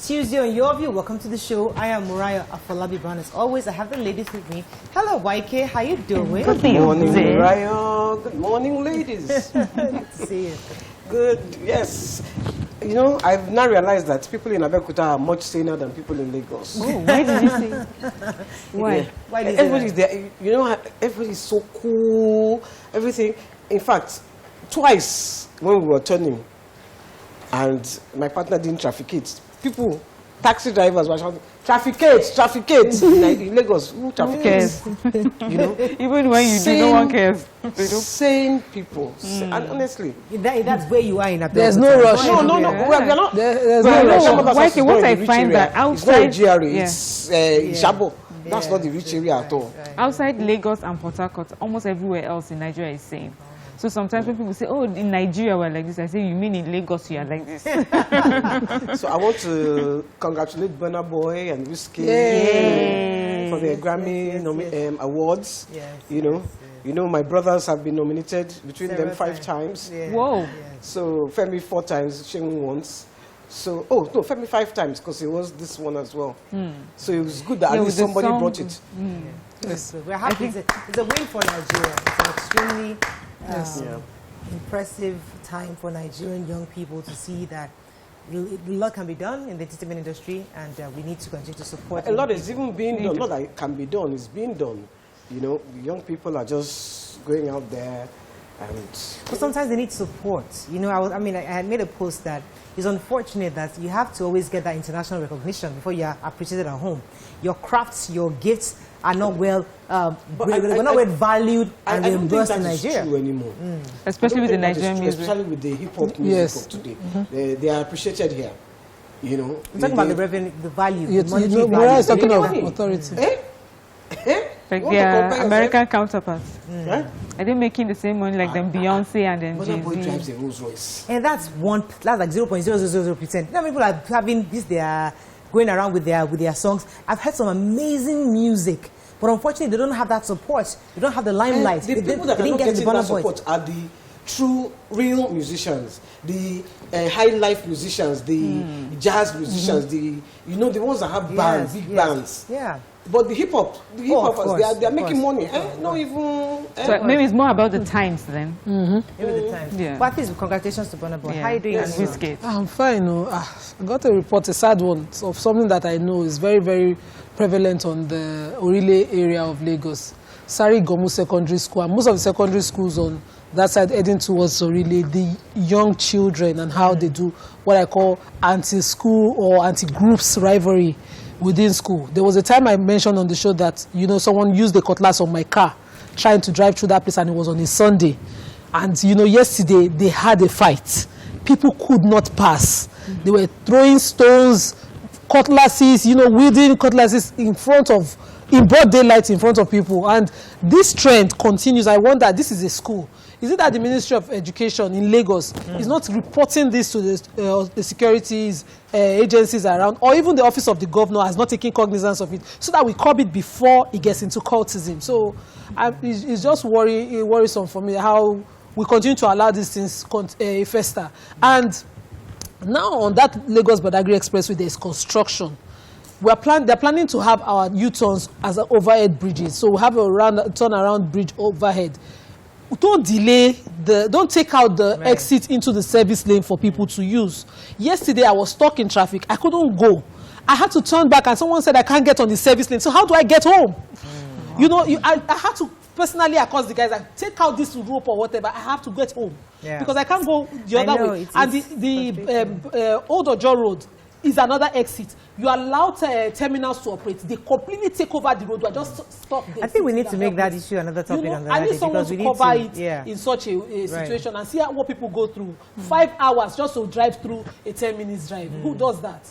It's Tuesday on Your View. Welcome to the show. I am Muriah Afolabi Brown. As always, I have the ladies with me. Hello, YK. How you doing? Good morning, Muriah. Good morning, ladies. Good to see you. Good, yes. You know, I've now realized that people in Abeokuta are much saner than people in Lagos. Oh, why did you say? Why? Yeah. Why did Everybody's there. You know, everybody's so cool. Everything. In fact, twice when we were turning, and my partner didn't trafficate. People, taxi drivers were shouting, trafficate. In Lagos, who trafficates? You know, Even when you do, no one cares. They don't. Sane people. And honestly, That's where you are in Abeokuta. There's no rush. no. Yeah. We're not. There's Well, no rush. some of us Why- are what not I in the rich find area. that It's not in outside- GRA, yeah. it's Shabo. That's not the rich area at all. Outside Lagos and Port Harcourt, almost everywhere else in Nigeria is same. So sometimes when people say, oh, in Nigeria we're like this, I say, you mean in Lagos you are like this? So I want to congratulate Burna Boy and Whiskey for their Grammy awards. Yes, You know, my brothers have been nominated between them 5 times. Yeah. Whoa. Yes. So Femi 4 times, Shengu once. So, oh no, Femi 5 times because it was this one as well. So it was good that at Yeah, least with the somebody song. brought it. Yes. So we're happy. It's a win for Nigeria. It's an extremely Yeah. impressive time for Nigerian young people to see that a lot can be done in the entertainment industry, and we need to continue to support A lot young is even being done. Not that it can be done, it's being done. You know, young people are just going out there and... But sometimes they need support. You know, I had made a post that it's unfortunate that you have to always get that international recognition before you are appreciated at home. Your crafts, your gifts are not well, we're not well valued and I don't think reimbursed that in is Nigeria. true anymore. Especially with the I don't think that is Nigerian true, music. especially with the hip-hop music Yes. of today. They are appreciated here. You know, I'm talking about the revenue, the value, You the monetary know, value. Muriah is talking of Money. authority. Like You want to their compare American counterparts. Right? Are they making the same money like them Beyonce and then Burna Boy drives Jay-Z? a Rolls Royce. And that's like 0.000%. Now people are having this, they are going around with their songs. I've heard some amazing music, but unfortunately they don't have that support. They don't have the limelight. The They people that are didn't not get the getting that Burna Boy. support are the true, real musicians, the high life musicians, the jazz musicians, the ones that have bands, big bands. Yeah. But the hip hop, of hoppers, course, they are of making course, money. of course. Not even. So maybe it's more about the times then. Maybe the time. Yeah. But at least congratulations to Burna Boy. Yeah. How are you doing? And Anima? Whiskey. I'm fine. I got a report, a sad one, of something that I know is very, very prevalent on the Orile area of Lagos. Sari Gomu Secondary School, and most of the secondary schools on that side heading towards Orile, the young children and how they do what I call anti-school or anti-groups rivalry within school. There was a time I mentioned on the show that, someone used the cutlass on my car trying to drive through that place, and it was on a Sunday. And, yesterday they had a fight. People could not pass. They were throwing stones, cutlasses, wielding cutlasses in broad daylight in front of people. And this trend continues. I wonder, this is a school. Is it that the Ministry of Education in Lagos is not reporting this to the securities agencies around, or even the office of the governor has not taken cognizance of it, so that we curb it before it gets into cultism? So it's just worrisome for me how we continue to allow these things fester. And now on that Lagos-Badagry Expressway, there is construction. They're planning to have our U-turns as overhead bridges. So we have a turnaround bridge overhead. Don't don't take out the exit into the service lane for people to use. Yesterday I was stuck in traffic. I couldn't go. I had to turn back, and someone said I can't get on the service lane. So how do I get home? I had to personally accost the guys and take out this rope or whatever. I have to get home because I can't go the other way. And the Old Ojo Road is another exit. You allow terminals to operate. They completely take over the road. You are just stuck there. I think we need to make that issue another topic on the I need someone to cover it in such a situation and see what people go through. 5 hours just to drive through a 10 minutes drive. Who does that?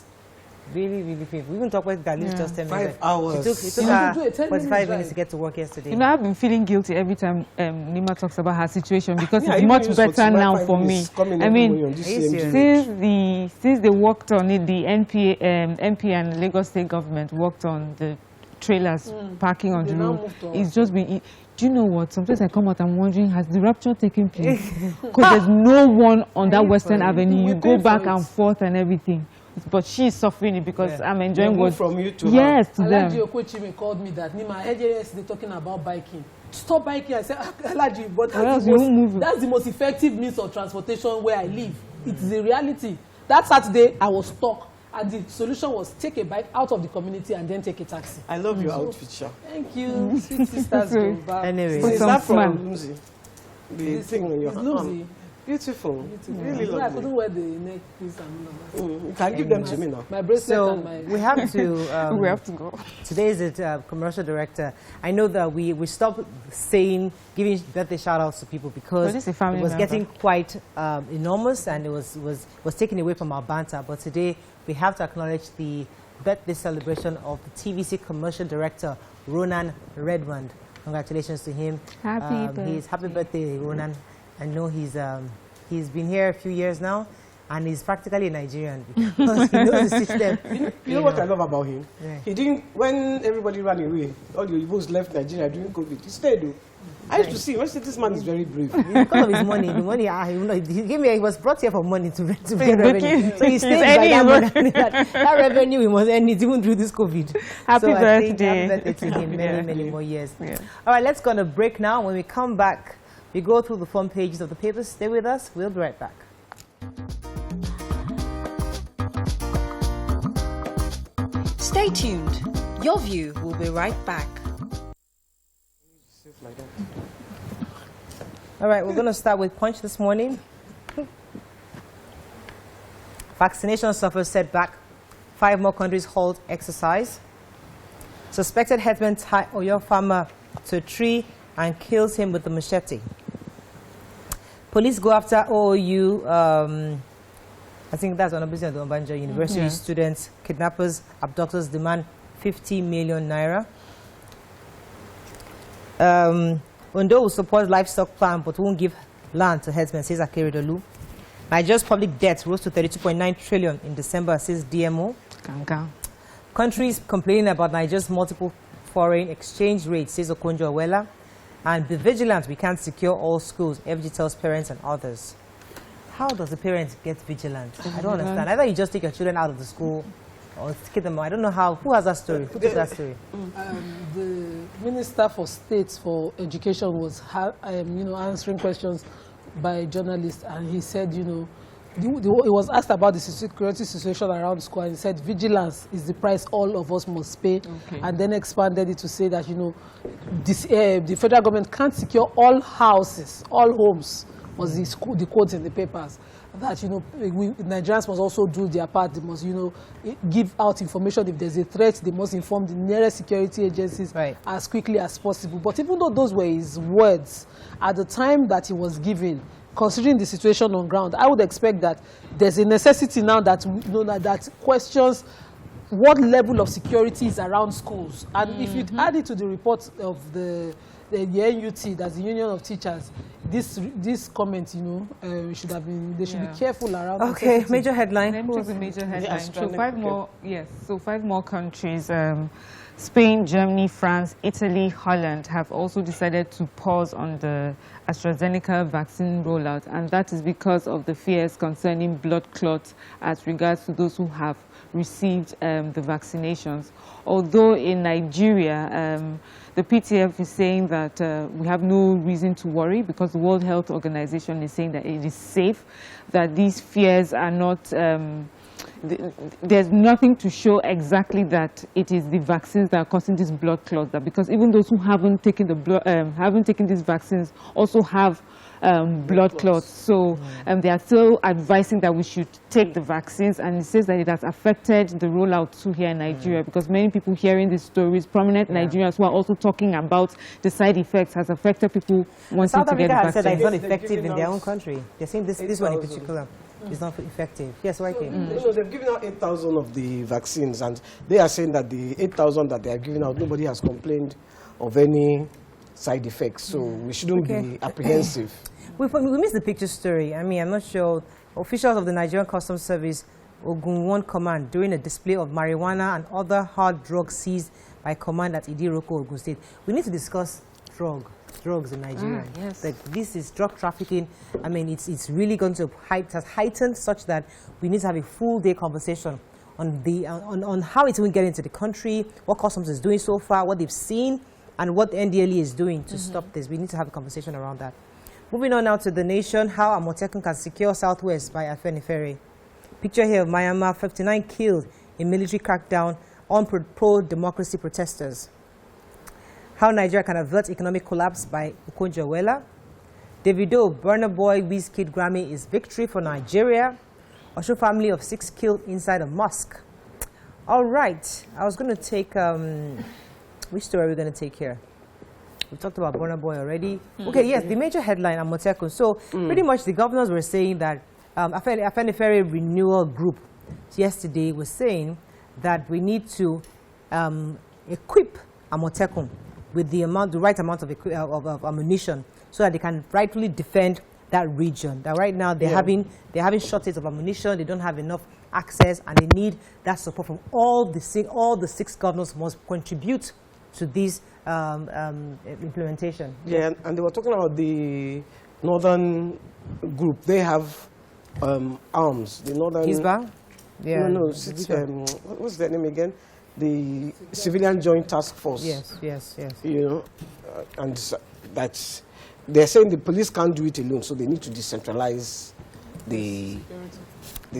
Really, really painful. We even talk about Galil just 10 minutes. 5 hours. It took her 45 minutes to get to work yesterday. I've been feeling guilty every time Nima talks about her situation, because it's much better now for me. I mean, since they worked on it, the MP and Lagos State government worked on the trailers parking on the road. It's just been... Do you know what? Sometimes I come out, I'm wondering, has the rapture taken place? Because there's no one on that Western Avenue. You go back and forth and everything. but she's suffering it because I'm enjoying what from you to yes to them. Alaji Okochime called me that Nima, I heard yesterday talking about biking. Stop biking. I said, Alaji, but that's the most effective means of transportation where I live. It's the reality. That Saturday, I was stuck. And the solution was take a bike out of the community and then take a taxi. I love your outfit, Sha. Thank you, sweet sisters. Anyway, is that from Lumzi? The thing on your arm. Beautiful. Really lovely. I couldn't wear the neck piece and you can give them to me now. My bracelet and my... we have to... we have to go. Today is the commercial director. I know that we stopped giving birthday shout-outs to people because it was getting quite enormous and it was taken away from our banter. But today, we have to acknowledge the birthday celebration of the TVC commercial director, Ronan Redmond. Congratulations to him. Happy birthday. Happy birthday, Ronan. I know he's been here a few years now, and he's practically Nigerian because he knows the system. You know what I love about him? Yeah. He didn't, when everybody ran away, all the Igbos left Nigeria during COVID, he stayed though. I used to see him. I said, this man is very brave. Because of his money, he was brought here for money to get revenue. So he stayed by that money. That revenue he must earn it even through this COVID. Happy birthday. Happy birthday to him. Many more years. Yeah. All right, let's go on a break now. When we come back, we go through the front pages of the papers. Stay with us. We'll be right back. Stay tuned. Your View will be right back. All right, we're going to start with Punch this morning. Vaccination suffers setback. 5 more countries halt exercise. Suspected headsman tie Oyo farmer to a tree and kills him with a machete. Police go after OOU, I think that's on the business of Obanjo University students. Kidnappers, abductors demand 50 million naira. Ondo will support livestock plan but won't give land to herdsmen, says Akeredolu. Nigeria's public debt rose to 32.9 trillion in December, says DMO. Countries complaining about Nigeria's multiple foreign exchange rates, says Okonjo-Iweala. And be vigilant, we can't secure all schools, FG tells parents and others. How does the parents get vigilant? I don't understand. Either you just take your children out of the school or keep them. I don't know how. Who has that story? Who took that story? The Minister for State for Education was answering questions by journalists, and he said, he was asked about the security situation around school, and he said vigilance is the price all of us must pay, and then expanded it to say that the federal government can't secure all houses, all homes, was the quote in the papers. That Nigerians must also do their part. They must give out information if there's a threat. They must inform the nearest security agencies as quickly as possible. But even though those were his words at the time that he was given, considering the situation on ground, I would expect that there's a necessity now that that questions what level of security is around schools. And if you add it to the report of the NUT, that's the Union of Teachers, this comment, they should be careful around. Okay, major headline. Let me take the major headline. So 5 more countries, Spain, Germany, France, Italy, Holland, have also decided to pause on the AstraZeneca vaccine rollout, and that is because of the fears concerning blood clots as regards to those who have received the vaccinations. Although in Nigeria, the PTF is saying that we have no reason to worry because the World Health Organization is saying that it is safe, that these fears are not, there's nothing to show exactly that it is the vaccines that are causing this blood clot. That because even those who haven't taken these vaccines also have blood clots. So they are still advising that we should take the vaccines, and it says that it has affected the rollout too here in Nigeria because many people hearing these stories, prominent Nigerians who are also talking about the side effects, has affected people wanting to get the vaccine. South Africa has said that it's not effective in their own country. They're saying this one in particular is not effective. Yes, why came? They've given out 8,000 of the vaccines, and they are saying that the 8,000 that they are giving out, nobody has complained of any side effects, so we shouldn't be apprehensive. We missed the picture story. I mean, I'm not sure. Officials of the Nigerian Customs Service, Ogun 1 Command, during a display of marijuana and other hard drugs seized by command at Idiroko, Ogun State. We need to discuss drugs in Nigeria. Yes. Like, this is drug trafficking. I mean, it's really going to has heightened such that we need to have a full day conversation on how it's even getting into the country, what customs is doing so far, what they've seen, and what the NDLE is doing to stop this. We need to have a conversation around that. Moving on now to The Nation, how Amotekun can secure Southwest by Afenifere. Picture here of Myanmar, 59 killed in military crackdown on pro-democracy protesters. How Nigeria can avert economic collapse by Okonjo-Iweala. Davido, Burna Boy, Wizkid Grammy is victory for Nigeria. Osho family of 6 killed inside a mosque. All right, I was going to take, which story are we going to take here? We talked about Burna Boy already. Okay, yes, the major headline, Amotekun. So pretty much the governors were saying that Afenifere Renewal Group yesterday was saying that we need to equip Amotekun with the right amount of ammunition so that they can rightfully defend that region. That right now they're having shortage of ammunition, they don't have enough access, and they need that support from all the 6 governors must contribute to this implementation. Yeah, and they were talking about the northern group. They have arms. The northern. Hisbah? Yeah. No, what's their name again? The Civilian Joint Task Force. Yes. You know, and that's, they're saying the police can't do it alone, so they need to decentralize the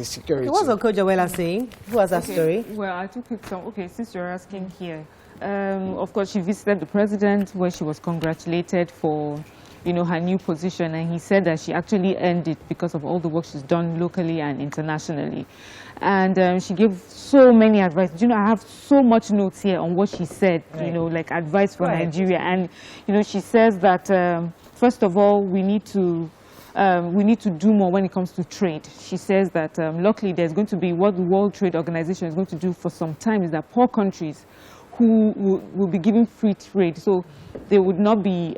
security. What was Okonjo-Iweala saying? Who was that story? Well, I took it from, since you're asking here. Of course, she visited the president where she was congratulated for, her new position, and he said that she actually earned it because of all the work she's done locally and internationally. And she gave so many advice. I have so much notes here on what she said, right. Like advice for Nigeria. And, she says that, first of all, we need to do more when it comes to trade. She says that luckily there's going to be what the World Trade Organization is going to do for some time is that poor countries who will be given free trade, so they would not be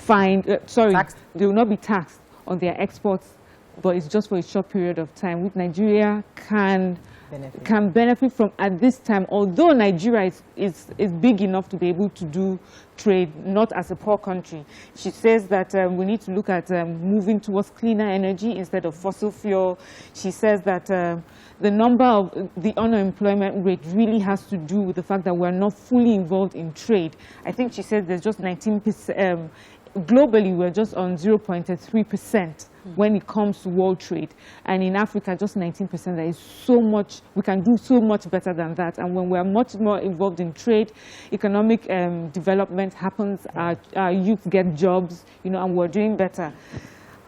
taxed. They will not be taxed on their exports, but it's just for a short period of time, which Nigeria can benefit from at this time. Although Nigeria is big enough to be able to do trade, not as a poor country. She says that we need to look at moving towards cleaner energy instead of fossil fuel. She says that the number of the unemployment rate really has to do with the fact that we're not fully involved in trade. I think she said there's just 19%. Globally, we're just on 0.3% when it comes to world trade. And in Africa, just 19%. There is so much, we can do so much better than that. And when we're much more involved in trade, economic development happens, our youth get jobs, and we're doing better.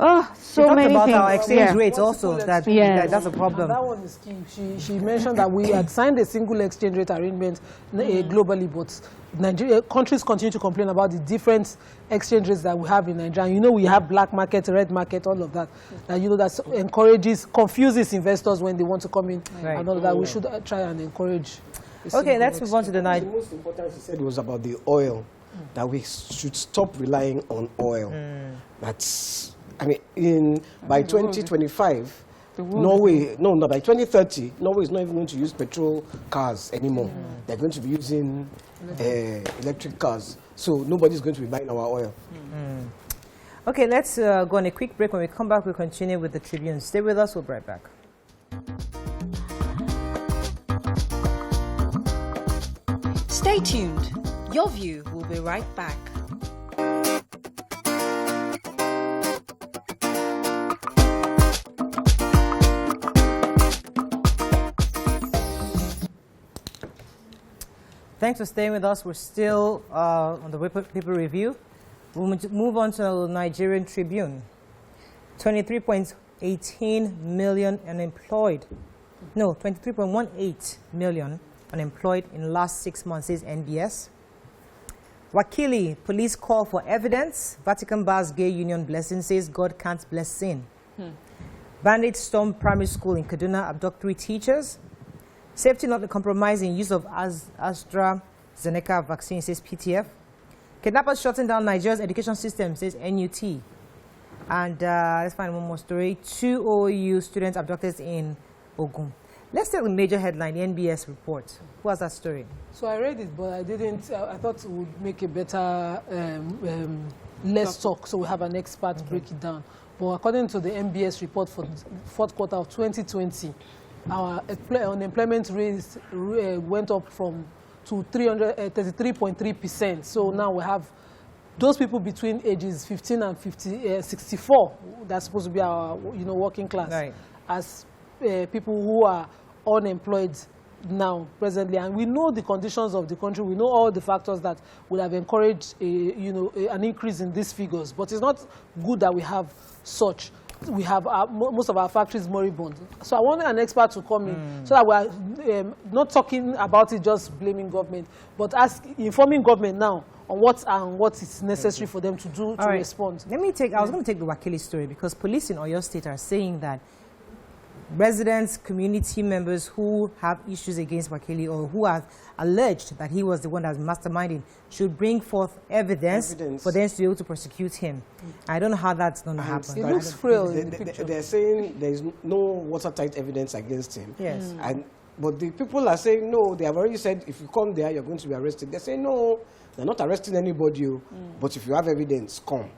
Oh, so many about things. Our exchange rates also, that's a problem. And that one is key. She mentioned that we had signed a single exchange rate arrangement globally, but countries continue to complain about the different exchange rates that we have in Nigeria. We have black market, red market, all of that. That confuses investors when they want to come in and all of that. We should try and encourage. Okay, let's move on to the night. The most important she said was about the oil, that we should stop relying on oil. That's, by 2025, by 2030, Norway is not even going to use petrol cars anymore. They're going to be using electric cars. So nobody's going to be buying our oil. Okay, let's go on a quick break. When we come back, we'll continue with the Tribune. Stay with us. We'll be right back. Stay tuned. Your View will be right back. Thanks for staying with us. We're still on the People Review. We'll move on to Nigerian Tribune. 23.18 million unemployed. No, 23.18 million unemployed in the last 6 months, says NBS. Wakili, police call for evidence. Vatican bars gay union blessing, says God can't bless sin. Bandits storm primary school in Kaduna, abduct 3 teachers. Safety not compromising use of AstraZeneca vaccine, says PTF. Kidnappers shutting down Nigeria's education system, says NUT. And let's find one more story. 2 OAU students abducted in Ogun. Let's take the major headline, the NBS report. What's that story? So I read it, but I didn't. I thought it would make a better, less talk, so we have an expert break it down. But according to the NBS report for the 4th quarter of 2020, our unemployment rate went up to 33.3%. So now we have those people between ages 15 and 64. That's supposed to be our working class, right, as people who are unemployed now presently, and we know the conditions of the country. We know all the factors that would have encouraged an increase in these figures. But it's not good that we have such. We have most of our factories moribund. So I want an expert to come in so that we are not talking about it, just blaming government, but informing government now on what is necessary for them to do to respond. I was going to take the Wakili story, because police in Oyo State are saying that residents, community members who have issues against Wakili or who have alleged that he was the one that was masterminding should bring forth evidence for them to be able to prosecute him. I don't know how that's going to happen. It looks frail in the picture. They're saying there is no watertight evidence against him. Yes. But the people are saying, no, they have already said, if you come there, you're going to be arrested. They're saying, no, they're not arresting anybody, but if you have evidence, come.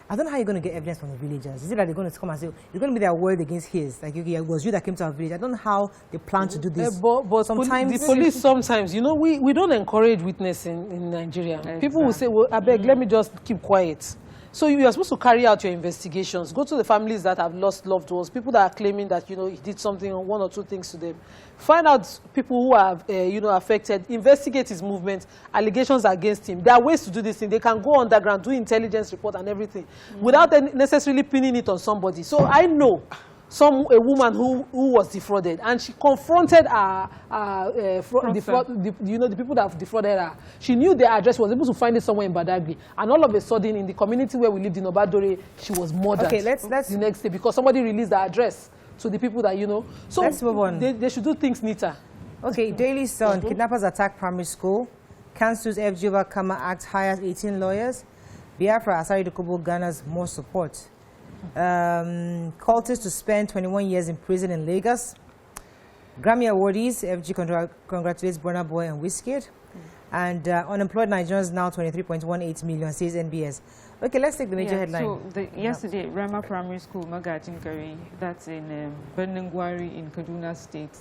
I don't know how you're going to get evidence from the villagers. Is it that they're going to come and say, you're going to be their word against his? Like, it was you that came to our village. I don't know how they plan to do this. But sometimes the police, sometimes, we don't encourage witnessing in Nigeria. Exactly. People will say, well, I beg, let me just keep quiet. So you are supposed to carry out your investigations. Go to the families that have lost loved ones, people that are claiming that, he did something or one or two things to them. Find out people who are, affected. Investigate his movement, allegations against him. There are ways to do this thing. They can go underground, do intelligence report and everything, without necessarily pinning it on somebody. So I know a woman who was defrauded, and she confronted the people that have defrauded her. She knew their address, was able to find it somewhere in Badagry, and all of a sudden, in the community where we lived in Obadore, she was murdered. Okay, let's the next day, because somebody released the address to the people that So let's move on. They should do things neater. Okay, Daily Sun. Kidnappers attack primary school. Cancels FG over Kama Act, hires 18 lawyers. Biafra Asari Dokubo garners more support. Cultists to spend 21 years in prison in Lagos. Grammy awardees, FG congratulates Burna Boy and Wizkid. And unemployed Nigerians now 23.18 million, says NBS. Okay, let's take the major headline. So yesterday, Rama Primary School, Magajinkari, that's in Benengwari in Kaduna State.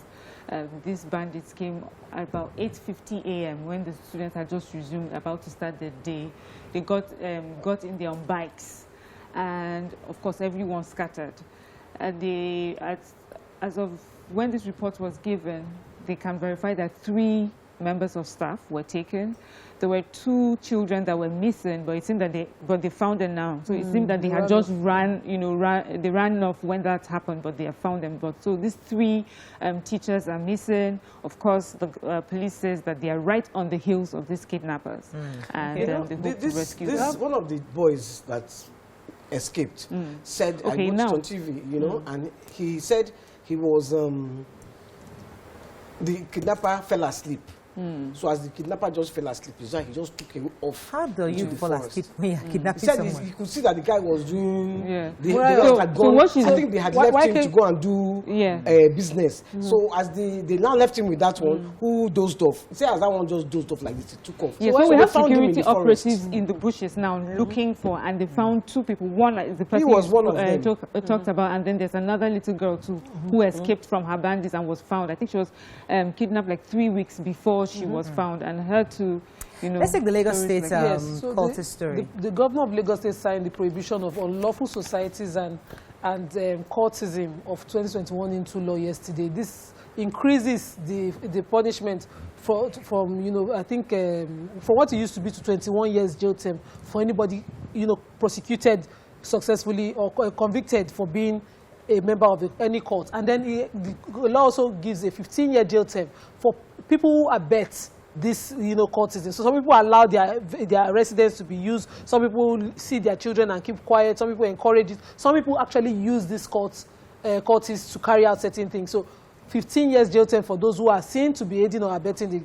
These bandits came about 8:50 a.m. when the students had just resumed, about to start their day. They got in there on bikes. And of course, everyone scattered. As of when this report was given, they can verify that 3 members of staff were taken. There were 2 children that were missing, but it seemed that they found them now. So it seemed that they had just they ran off when that happened, but they have found them. So these 3 teachers are missing. Of course, the police says that they are right on the heels of these kidnappers, and they hope to rescue them. This is one of the boys that escaped said, I watched on TV, and he said he was the kidnapper fell asleep. So as the kidnapper just fell asleep, he just took him off. How do you fall asleep when you're kidnapping someone? He could see that the guy was doing. The rest had gone. I think they had left him to go and do business. So as they now left him with that one, who dozed off. Say as that one just dozed off like this, he took off. Yeah, so we have security operatives in the bushes now looking for, and they found 2 people. One, like the person he was one of them. talked about, and then there's another little girl too who escaped from her bandits and was found. I think she was kidnapped like 3 weeks before she was found, and had to, Let's take the Lagos State cultist story. The governor of Lagos State signed the prohibition of unlawful societies and cultism of 2021 into law yesterday. This increases the punishment from I think for what it used to be to 21 years jail term for anybody prosecuted successfully or convicted for being a member of any cult. And then the law also gives a 15-year jail term for people who abet this, cultism. So some people allow their residents to be used. Some people see their children and keep quiet. Some people encourage it. Some people actually use these cultists to carry out certain things. So 15 years jail term for those who are seen to be aiding or abetting the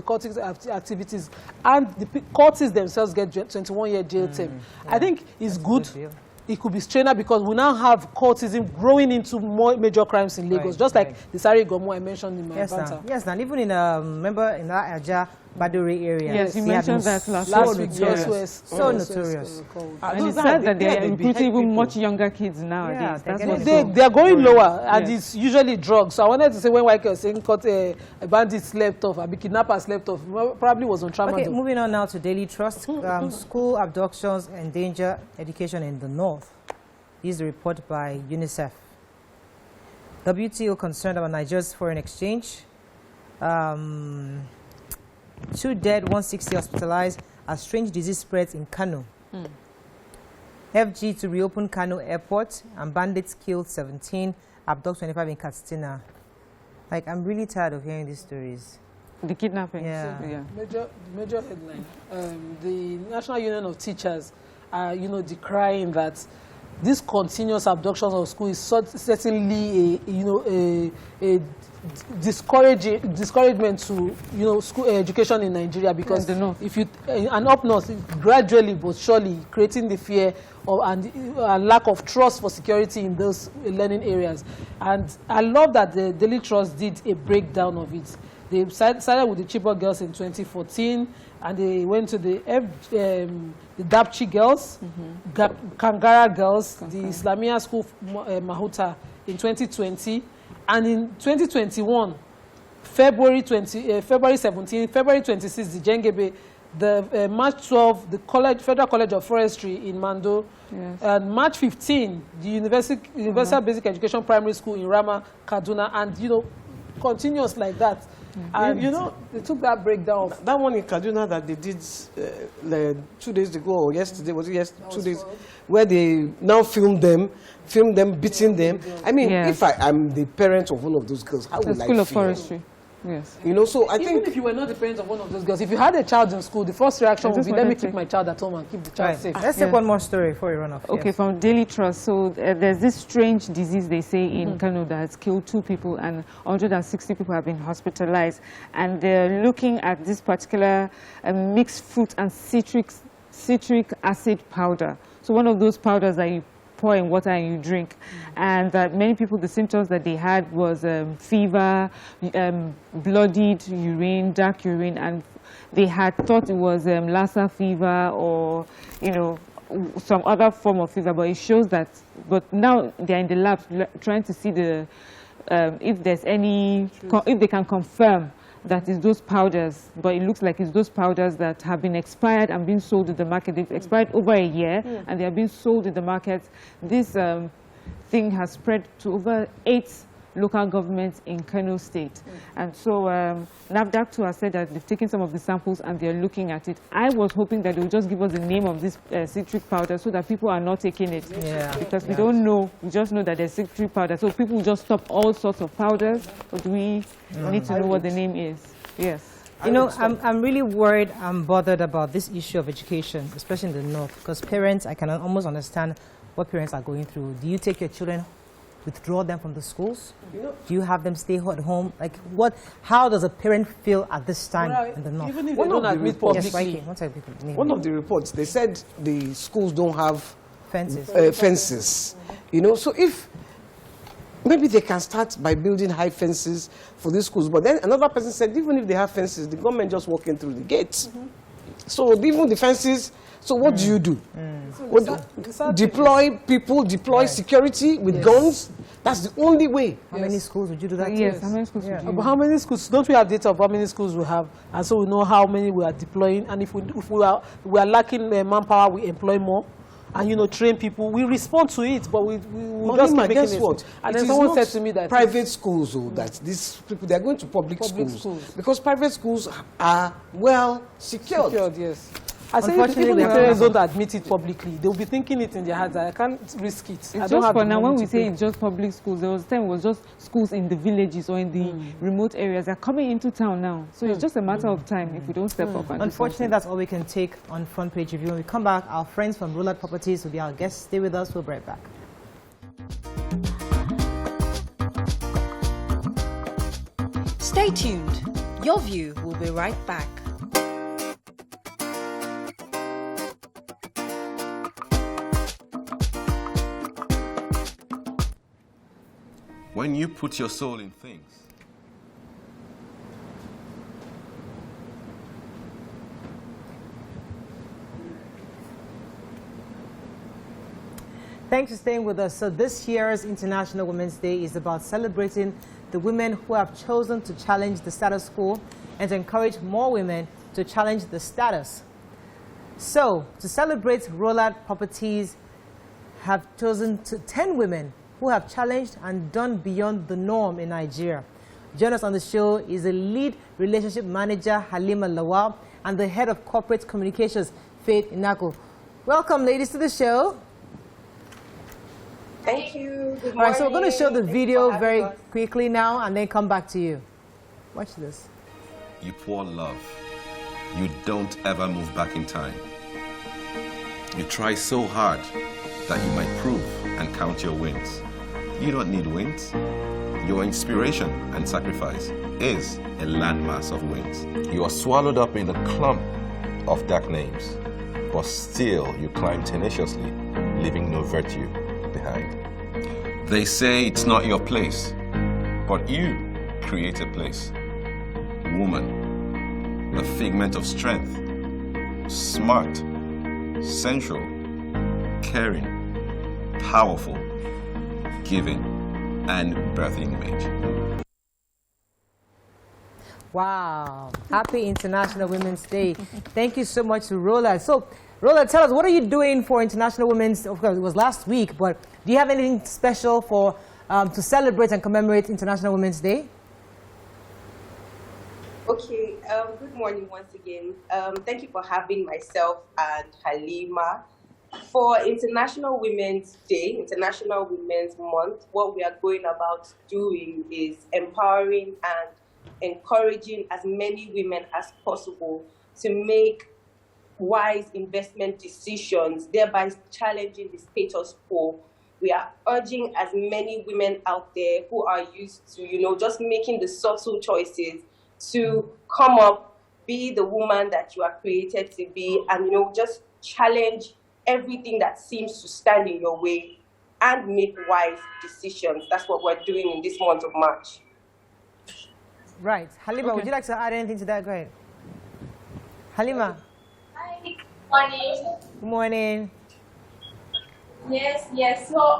cultic activities. And the cultists themselves get 21-year jail term. I think it's good. It could be strainer because we now have cultism growing into more major crimes in Lagos, just like the Sari Gomu I mentioned in my banter. Yes, and even in remember in that Aja Baduri area. Yes, you mentioned that last week. So notorious. And it's said that they are recruiting even much younger kids nowadays. Yeah, they are going lower, and it's usually drugs. So I wanted to say when White was saying a bandit slept off, a kidnapper slept off, probably was on trauma. Okay, moving on now to Daily Trust. School abductions endanger education in the north. This is a report by UNICEF. WTO concerned about Nigeria's foreign exchange. 2 dead, 160 hospitalized as strange disease spreads in Kano. FG to reopen Kano airport, and bandits killed 17, abduct 25 in Katsina. Like, I'm really tired of hearing these stories. The kidnapping. Yeah. Major headline. The National Union of Teachers are, decrying that this continuous abductions of school is certainly a discouragement to school education in Nigeria, because if you and up north, gradually but surely creating the fear of and lack of trust for security in those learning areas. And I love that the Daily Trust did a breakdown of it. They started with the Chibok girls in 2014, and they went to the Dapchi girls, Kangara girls, the Islamia school Mahuta in 2020, and in 2021, February 17, February 26, the Jengebe, the March 12, the Federal College of Forestry in Mando, and March 15, the Universal Basic Education Primary School in Rama, Kaduna, and continuous like that. And they took that breakdown. That one in Kaduna that they did 2 days ago or yesterday, was it yesterday? 2 days, where they now filmed them beating them. I mean, if I'm the parent of one of those girls, how would I feel? School of Forestry. Yes. So I think even if you were not the parent of one of those girls, if you had a child in school, the first reaction would be, let me keep my child at home and keep the child safe. Let's take one more story before we run off. Okay, from Daily Trust. So there's this strange disease, they say, in Kano that has killed 2 people, and 160 people have been hospitalized. And they're looking at this particular mixed fruit and citric acid powder. So one of those powders that you pour in water and you drink, and that many people, the symptoms that they had was fever, bloodied urine, dark urine, and they had thought it was Lassa fever or some other form of fever, but it shows that. But now they're in the lab trying to see if there's any, if they can confirm that is those powders, but it looks like it's those powders that have been expired and being sold in the market. They've expired over a year, and they are being sold in the market. This thing has spread to over 8 local governments in Kano State. And so NAFDAC too has said that they've taken some of the samples and they're looking at it. I was hoping that they would just give us the name of this citric powder so that people are not taking it. Because we don't know, we just know that there's citric powder. So people will just stop all sorts of powders, but we need to know what the name is. Yes. I'm really worried, I'm bothered about this issue of education, especially in the north, because parents, I can almost understand what parents are going through. Do you take your children, withdraw them from the schools? Do you have them stay at home? Like, how does a parent feel at this time in the north? Even if they don't admit publicly. One of the reports, they said the schools don't have fences. So if maybe they can start by building high fences for these schools, but then another person said even if they have fences, the government just walking through the gates. So even the fences. So what do you do? Deploy people, deploy security with guns? That's the only way. How many schools would you do that? Yes, how many schools would you do? But how many schools? Don't we have data of how many schools we have? And so we know how many we are deploying. And if we are lacking manpower, we employ more. And train people. We respond to it, but we just keep making it. And then someone said to me that private schools, that these people, they are going to public schools because private schools are well secured. Yes. I say even if parents don't admit it publicly, they'll be thinking it in their heads. I can't risk it. It's just for now. When we say it's just public schools, there was a time it was just schools in the villages or in the remote areas. They're coming into town now, so it's just a matter of time if we don't step up. And unfortunately, that's all we can take on Front Page Review. When we come back, our friends from Roulette Properties will be our guests. Stay with us. We'll be right back. Stay tuned. Your View will be right back. When you put your soul in things, Thanks for staying with us. So this year's International Women's Day is about celebrating the women who have chosen to challenge the status quo and to encourage more women to challenge the status. So, to celebrate, Rollard Properties have chosen 10 women who have challenged and done beyond the norm in Nigeria. Join us on the show is the lead relationship manager, Halima Lawal, and the head of corporate communications, Faith Enugu. Welcome, ladies, to the show. Thank you. Good morning. All right, so we're going to show the video very quickly now and then come back to you. Watch this. You pour love. You don't ever move back in time. You try so hard that you might prove and count your wins. You don't need wins. Your inspiration and sacrifice is a landmass of wins. You are swallowed up in the clump of dark names, but still you climb tenaciously, leaving no virtue behind. They say it's not your place, but you create a place. Woman, a figment of strength, smart, sensual, caring, powerful, giving, and birthing image. Wow. Happy International Women's Day. Thank you so much to Rolla. So, Rolla, tell us, what are you doing for International Women's Day? Of course, it was last week, but do you have anything special for to celebrate and commemorate International Women's Day? Okay, good morning once again. Thank you for having myself and Halima. For International Women's Day, International Women's Month, what we are going about doing is empowering and encouraging as many women as possible to make wise investment decisions, thereby challenging the status quo. We are urging as many women out there who are used to, just making the subtle choices to come up, be the woman that you are created to be, and, just challenge everything that seems to stand in your way and make wise decisions. That's what we're doing in this month of March. Right. Halima, would you like to add anything to that? Go ahead. Halima. Hi, good morning. Good morning. Yes. So,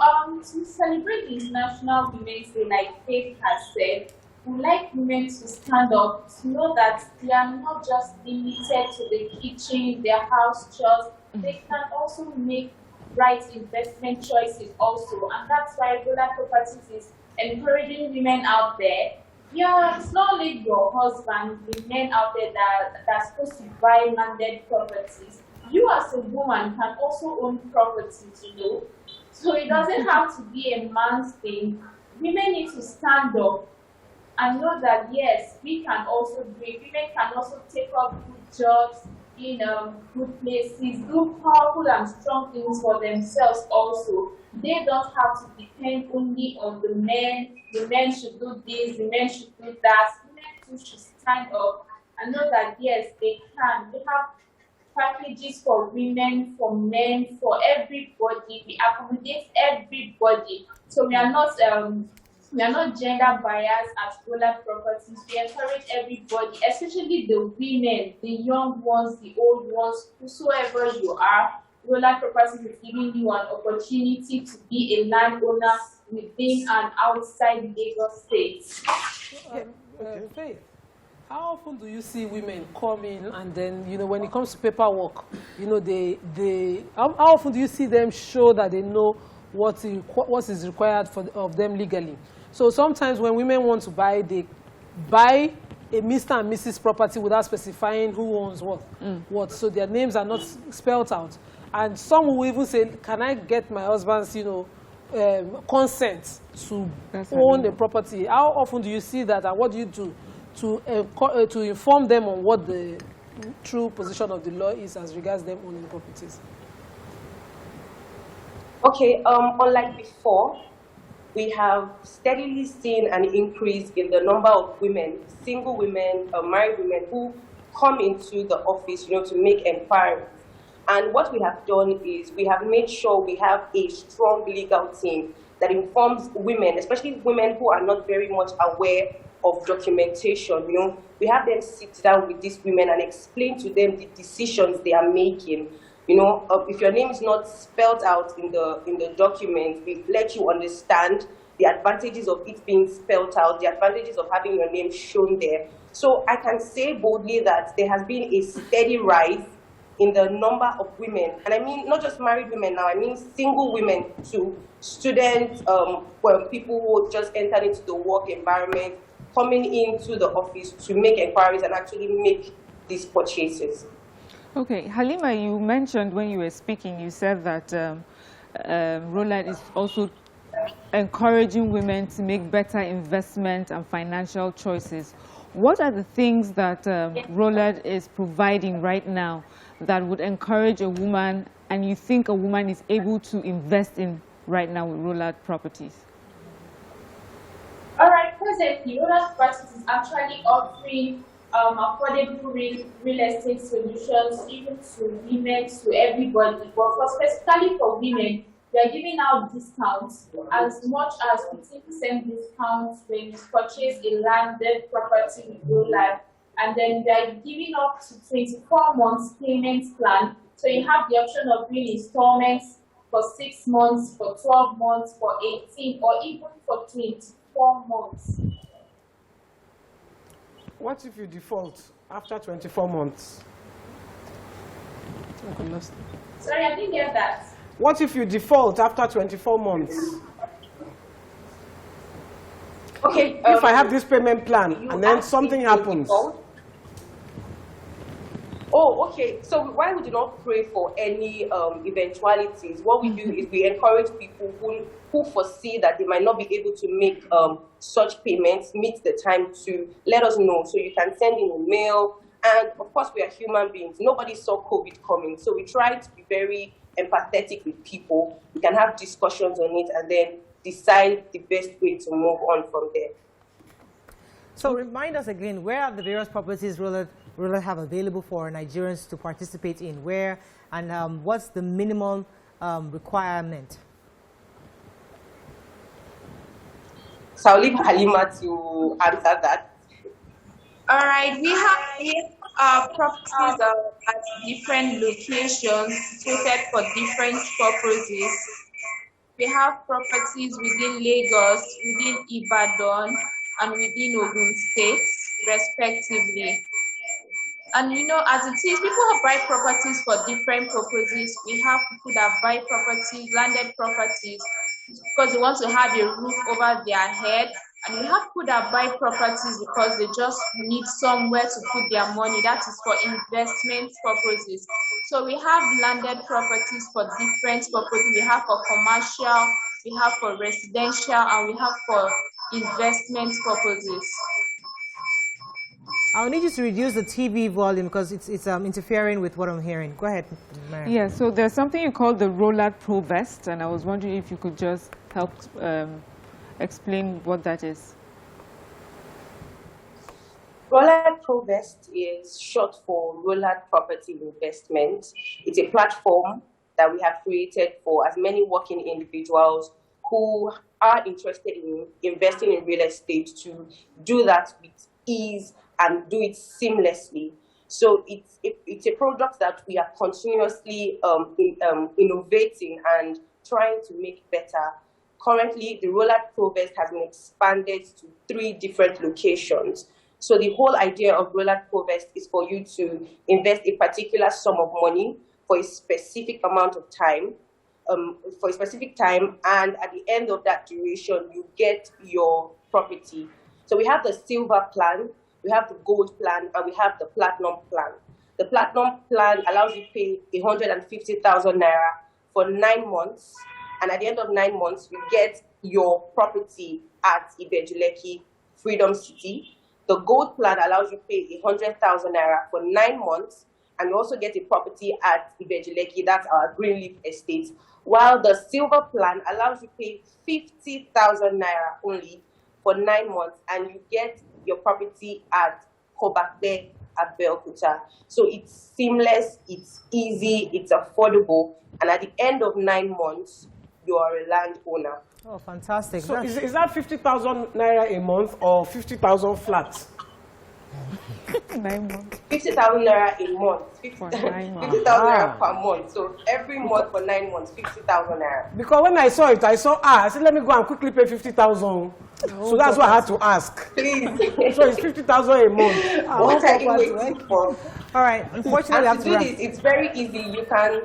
to celebrate International Women's Day, like Faith has said, we would like women to stand up, to know that they are not just limited to the kitchen, their house chores. They can also make right investment choices also. And that's why Rollard Properties is encouraging women out there. Yeah, it's not only your husband, the men out there that are supposed to buy landed properties. You as a woman can also own properties, So it doesn't have to be a man's thing. Women need to stand up and know that, yes, we can also do it. Women can also take up good jobs in good places, do powerful and strong things for themselves also. They don't have to depend only on the men. The men should do this, the men should do that. Women too should stand up and know that, yes, they can. They have packages for women, for men, for everybody. We accommodate everybody. So we are not gender biased at Rollard Properties. We encourage everybody, especially the women, the young ones, the old ones, whosoever you are. Rollard Properties is giving you an opportunity to be a landowner within and outside Lagos State. Faith, how often do you see women come in and then, when it comes to paperwork, how often do you see them show that they know what is required of them legally? So sometimes when women want to buy, they buy a Mr. and Mrs. property without specifying who owns what. So their names are not spelled out. And some will even say, can I get my husband's, consent to own the property? How often do you see that, and what do you do to inform them on what the true position of the law is as regards them owning the properties? Okay, unlike before, we have steadily seen an increase in the number of women, single women, married women, who come into the office, to make inquiries. And what we have done is we have made sure we have a strong legal team that informs women, especially women who are not very much aware of documentation. We have them sit down with these women and explain to them the decisions they are making. if your name is not spelled out in the document, we let you understand the advantages of it being spelled out, the advantages of having your name shown there. So I can say boldly that there has been a steady rise in the number of women, and I mean not just married women now, I mean single women too, students, people who just entered into the work environment, coming into the office to make inquiries and actually make these purchases. Okay, Halima, you mentioned when you were speaking, you said that Roland is also encouraging women to make better investment and financial choices. What are the things that Roland is providing right now that would encourage a woman, and you think a woman is able to invest in right now with Roland Properties? All right, presently, Roland Properties is actually offering affordable real estate solutions even to women, to everybody. But specifically for women, we are giving out discounts as much as 15% discounts when you purchase a landed property with Roland. And then we are giving up to 24 months payment plan. So you have the option of doing installments for 6 months, for 12 months, for 18, or even for 24 months. What if you default after 24 months? Sorry, I didn't get that. What if you default after 24 months? Okay. If I have this payment plan and then something happens. Oh, okay. So while we do not pray for any eventualities, what we do is we encourage people who foresee that they might not be able to make such payments, meet the time, to let us know. So you can send in a mail. And of course, we are human beings. Nobody saw COVID coming. So we try to be very empathetic with people. We can have discussions on it and then decide the best way to move on from there. So remind us again, where are the various properties Roland have available for Nigerians to participate in? Where, and what's the minimum requirement? So I'll leave Halima to answer that. All right, we have properties at different locations suited for different purposes. We have properties within Lagos, within Ibadan, and within Ogun State, respectively. And as it is, people buy properties for different purposes. We have people that buy properties, landed properties, because they want to have a roof over their head. And we have people that buy properties because they just need somewhere to put their money. That is for investment purposes. So we have landed properties for different purposes. We have for commercial, we have for residential, and we have for investment purposes. I'll need you to reduce the TV volume because it's interfering with what I'm hearing. Go ahead, Mary. Yeah, so there's something you call the Roland Pro Vest, and I was wondering if you could just help explain what that is. Roland Pro Vest is short for Roland Property Investment. It's a platform that we have created for as many working individuals who are interested in investing in real estate to do that with ease and do it seamlessly. So it's a product that we are continuously innovating and trying to make better. Currently, the Roland Pro Vest has been expanded to 3 different locations. So the whole idea of Roland Pro Vest is for you to invest a particular sum of money for a specific amount of time, and at the end of that duration, you get your property. So we have the silver plan, we have the gold plan, and we have the platinum plan. The platinum plan allows you to pay 150,000 naira for 9 months, and at the end of 9 months, you get your property at Ibejuleki, Freedom City. The gold plan allows you to pay 100,000 naira for 9 months, and you also get a property at Ibejuleki, that's our Greenleaf Estate. While the silver plan allows you to pay 50,000 naira only for 9 months, and you get your property at Kobakbe at Belkuta. So it's seamless, it's easy, it's affordable, and at the end of 9 months, you are a landowner. Oh, fantastic. So is that 50,000 naira a month or 50,000 flat? 9 months. 50,000 naira a month. 50,000 naira per month. So every month for 9 months, 50,000 naira. Because when I saw it, I said, let me go and quickly pay 50,000. So that's why I had to ask. Please. So it's 50,000 a month. What are you waiting for? All right. Unfortunately, and to do this, it's very easy. You can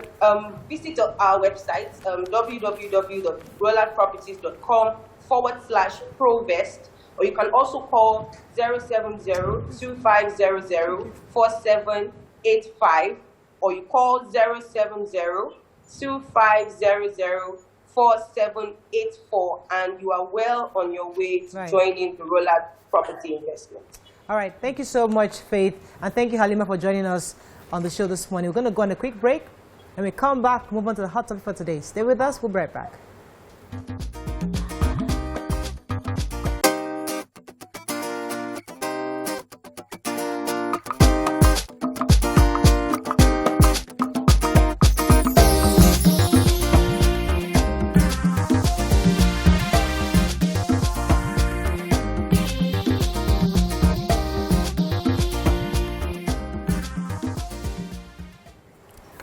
visit our website, www.rollardproperties.com/provest, or you can also call 070-2500-4785, or you call 070-2500-4784, and you are well on your way to joining the Rollard Property Investment. All right. Thank you so much, Faith. And thank you, Halima, for joining us on the show this morning. We're going to go on a quick break. When we come back, move on to the hot topic for today. Stay with us. We'll be right back.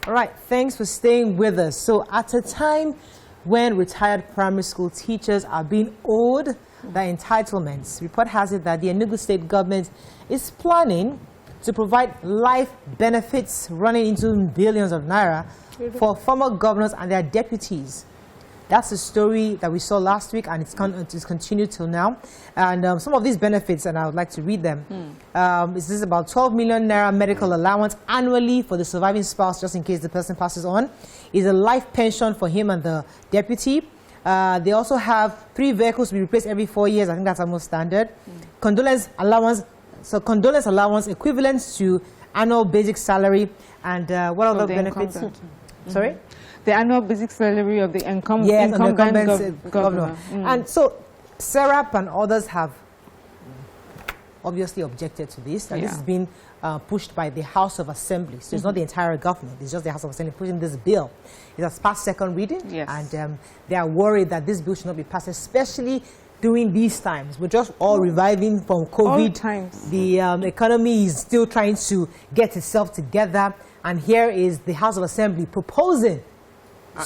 All right, thanks for staying with us. So at a time when retired primary school teachers are being owed their entitlements, report has it that the Enugu state government is planning to provide life benefits running into billions of naira for former governors and their deputies. That's the story that we saw last week, and it's continued till now. And some of these benefits, and I would like to read them. This is about 12 million naira medical allowance annually for the surviving spouse, just in case the person passes on. Is a life pension for him and the deputy. They also have 3 vehicles to be replaced every 4 years. I think that's almost standard. Condolence allowance. So condolence allowance equivalent to annual basic salary. And what other benefits? Sorry? The annual basic salary of the incumbent governor. And so Serap and others have obviously objected to this. And this has been pushed by the House of Assembly. So it's not the entire government. It's just the House of Assembly pushing this bill. It has passed second reading. And they are worried that this bill should not be passed, especially during these times. We're just all reviving from COVID. The economy is still trying to get itself together. And here is the House of Assembly proposing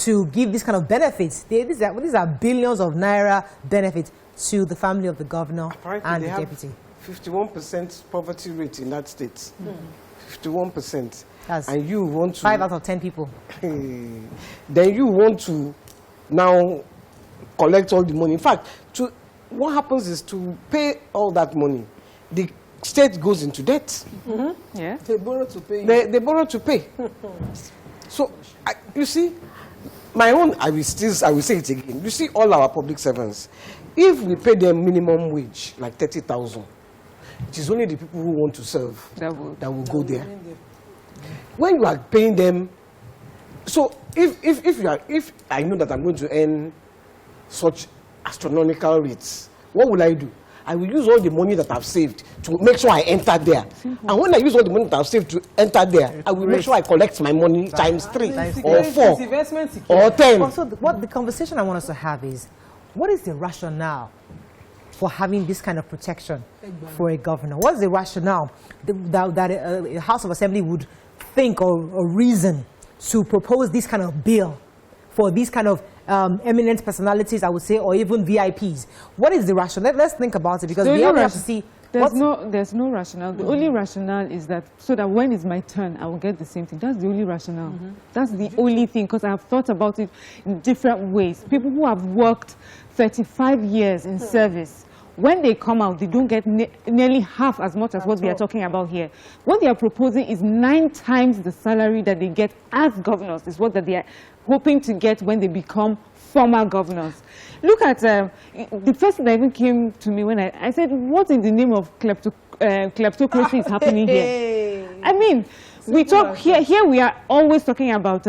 to give this kind of benefits. These are billions of naira benefits to the family of the governor and the deputy. 51% poverty rate in that state. 51%. And you want to 5 out of 10 people. Then you want to now collect all the money. In fact, what happens is to pay all that money, the state goes into debt. They borrow to pay. They borrow to pay. So you see. My own, I will say it again. You see, all our public servants, if we pay them minimum wage, like 30,000, it is only the people who want to serve that will go there. When you are paying them, so if I know that I'm going to earn such astronomical rates, what will I do? I will use all the money that I've saved to make sure I enter there. And when I use all the money that I've saved to enter there, I will make sure I collect my money times 3 or 4 or 10. Also, what the conversation I want us to have is, what is the rationale for having this kind of protection for a governor? What is the rationale that a House of Assembly would think or reason to propose this kind of bill for these kind of eminent personalities, I would say, or even VIPs? What is the rationale? Let's think about it, because we all have to see. There's no rationale. The only rationale is that so that when it's my turn, I will get the same thing. That's the only rationale. That's the only thing, because I've thought about it in different ways. People who have worked 35 years in service, when they come out, they don't get nearly half as much as what we are talking about here. What they are proposing is 9 times the salary that they get as governors, is what that they are hoping to get when they become former governors. Look at the first thing that even came to me when I said, what in the name of kleptocracy is happening here? I mean, we talk here we are always talking about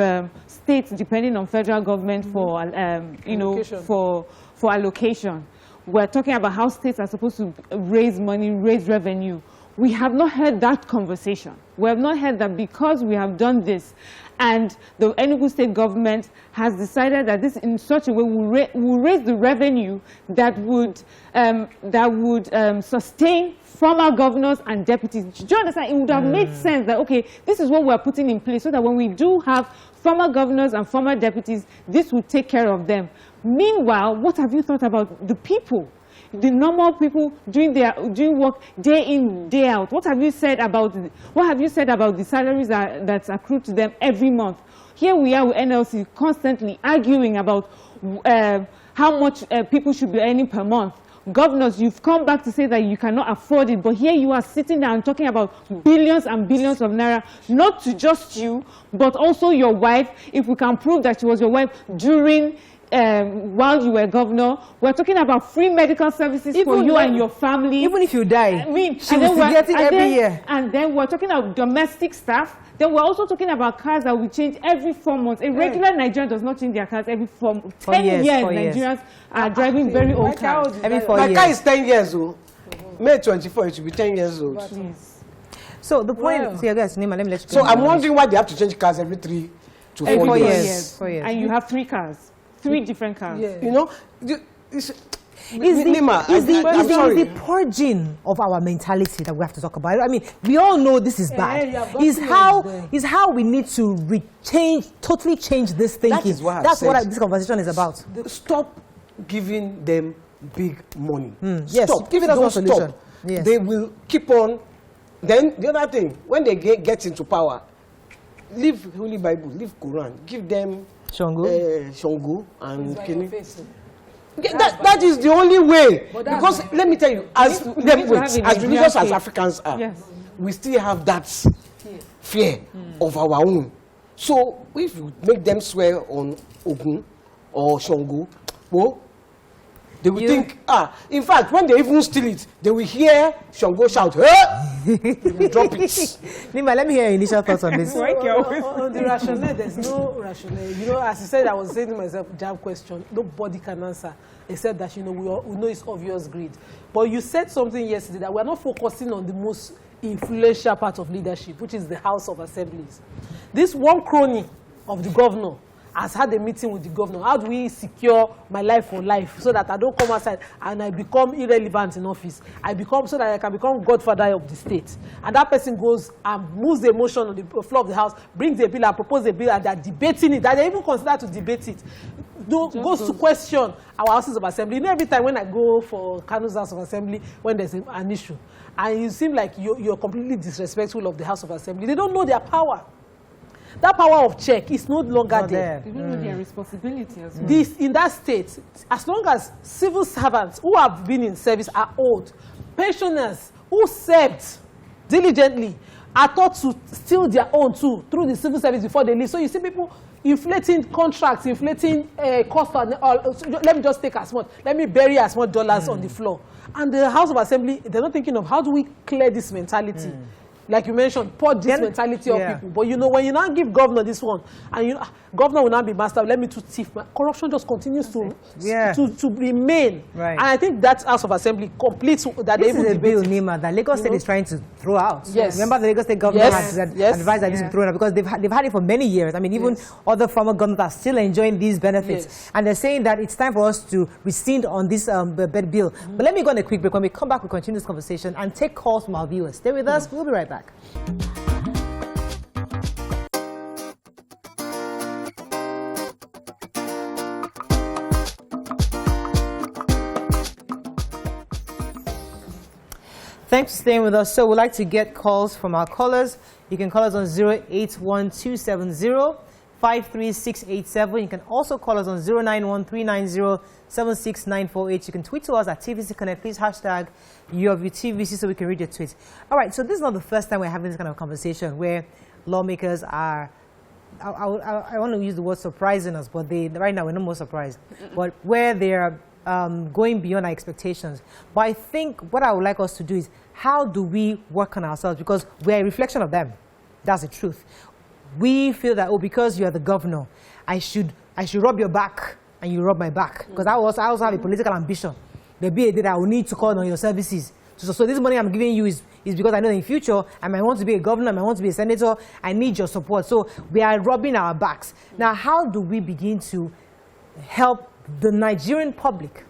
states depending on federal government for for allocation. We're talking about how states are supposed to raise money, raise revenue. we have not heard that conversation. We have not heard that because we have done this, and the Enugu state government has decided that this in such a way will raise the revenue that would sustain former governors and deputies. Do you understand? It would have made sense that, okay, this is what we're putting in place so that when we do have former governors and former deputies, this will take care of them. Meanwhile, what have you thought about the people? The normal people doing work day in, day out. What have you said about the salaries that's accrued to them every month? Here we are with NLC constantly arguing about how much people should be earning per month. Governors, you've come back to say that you cannot afford it, but here you are sitting there and talking about billions and billions of naira, not to just you, but also your wife. If we can prove that she was your wife during while you were governor, we're talking about free medical services for you and your family. Even if you die, I mean, she will get it every year. And then we're talking about domestic staff. Then we're also talking about cars that we change every 4 months. A regular Nigerian does not change their cars every 4 months. 10 years, Nigerians are driving very old cars. Every 4 years. My car is 10 years old. May 24, it should be 10 years old. Yes. So the point, so, guys, Nima, let me let you so I'm wondering why they have to change cars every 3 to 4 years. 4 years. And you have 3 cars. 3 different cars. Yeah. You know, Is the purging of our mentality that we have to talk about. I mean, we all know this is bad. Is how we need to totally change this thinking. That is what That's what this conversation is about. Stop giving them big money. Yes, Stop. give it as a solution. Yes. They will keep on. Then the other thing, when they get into power, leave Holy Bible, leave Quran, give them Shango and Kini. That is the only way. Because let me tell you, as religious as Africans are, we still have that fear of our own. So if you make them swear on Ogun or Shango, well, they will think, in fact, when they even steal it, they will hear Shango shout, hey! They will drop it. Nima, let me hear your initial thoughts on this. On the rationale, there's no rationale. You know, as I said, I was saying to myself, jab question, nobody can answer, except that, you know, we know it's obvious greed. But you said something yesterday that we're not focusing on the most influential part of leadership, which is the House of Assemblies. This one crony of the governor has had a meeting with the governor. How do we secure my life for life so that I don't come outside and I become irrelevant in office? So that I can become godfather of the state. And that person goes and moves the motion on the floor of the house, brings a bill and proposes a bill, and they're debating it. That they even consider to debate it. Goes to question our houses of assembly. You know, every time when I go for Kanu's house of assembly, when there's an issue, and you seem like you're completely disrespectful of the house of assembly, they don't know their power. That power of check is no longer there. They don't know their responsibility as well. This, in that state, as long as civil servants who have been in service are old, pensioners who served diligently are taught to steal their own too through the civil service before they leave. So you see people inflating contracts, inflating costs. Let me just take as much. Let me bury as much dollars on the floor. And the House of Assembly, they're not thinking of how do we clear this mentality. Like you mentioned, put this mentality of people. But you know, when you now give governor this one, and you know, governor will now be master, let me to thief. Corruption just continues to remain. Right. And I think that House of Assembly completes that. This is a bill, Nima, that Lagos State is trying to throw out. Yes. Remember the Lagos State government has advised that this will be thrown out because they've had it for many years. I mean, even other former governors are still enjoying these benefits. And they're saying that it's time for us to rescind on this bill. But let me go on a quick break. When we come back, we'll continue this conversation and take calls from our viewers. Stay with us. We'll be right back. Thanks for staying with us. So we'd like to get calls from our callers. You can call us on 081-270-53687. You can also call us on 091-390-76948. You can tweet to us at TVC Connect. Please hashtag YourViewTVC so we can read your tweets. All right, so this is not the first time we're having this kind of conversation where lawmakers are, I want to use the word surprising us, but right now we're no more surprised. But where they're going beyond our expectations. But I think what I would like us to do is, how do we work on ourselves? Because we're a reflection of them. That's the truth. We feel that, because you are the governor, I should rub your back and you rub my back. Because I also have a political ambition. There'll be a day that I will need to call on your services. So this money I'm giving you is It's because I know in future I might want to be a governor, I might want to be a senator. I need your support. So we are rubbing our backs. Now, how do we begin to help the Nigerian public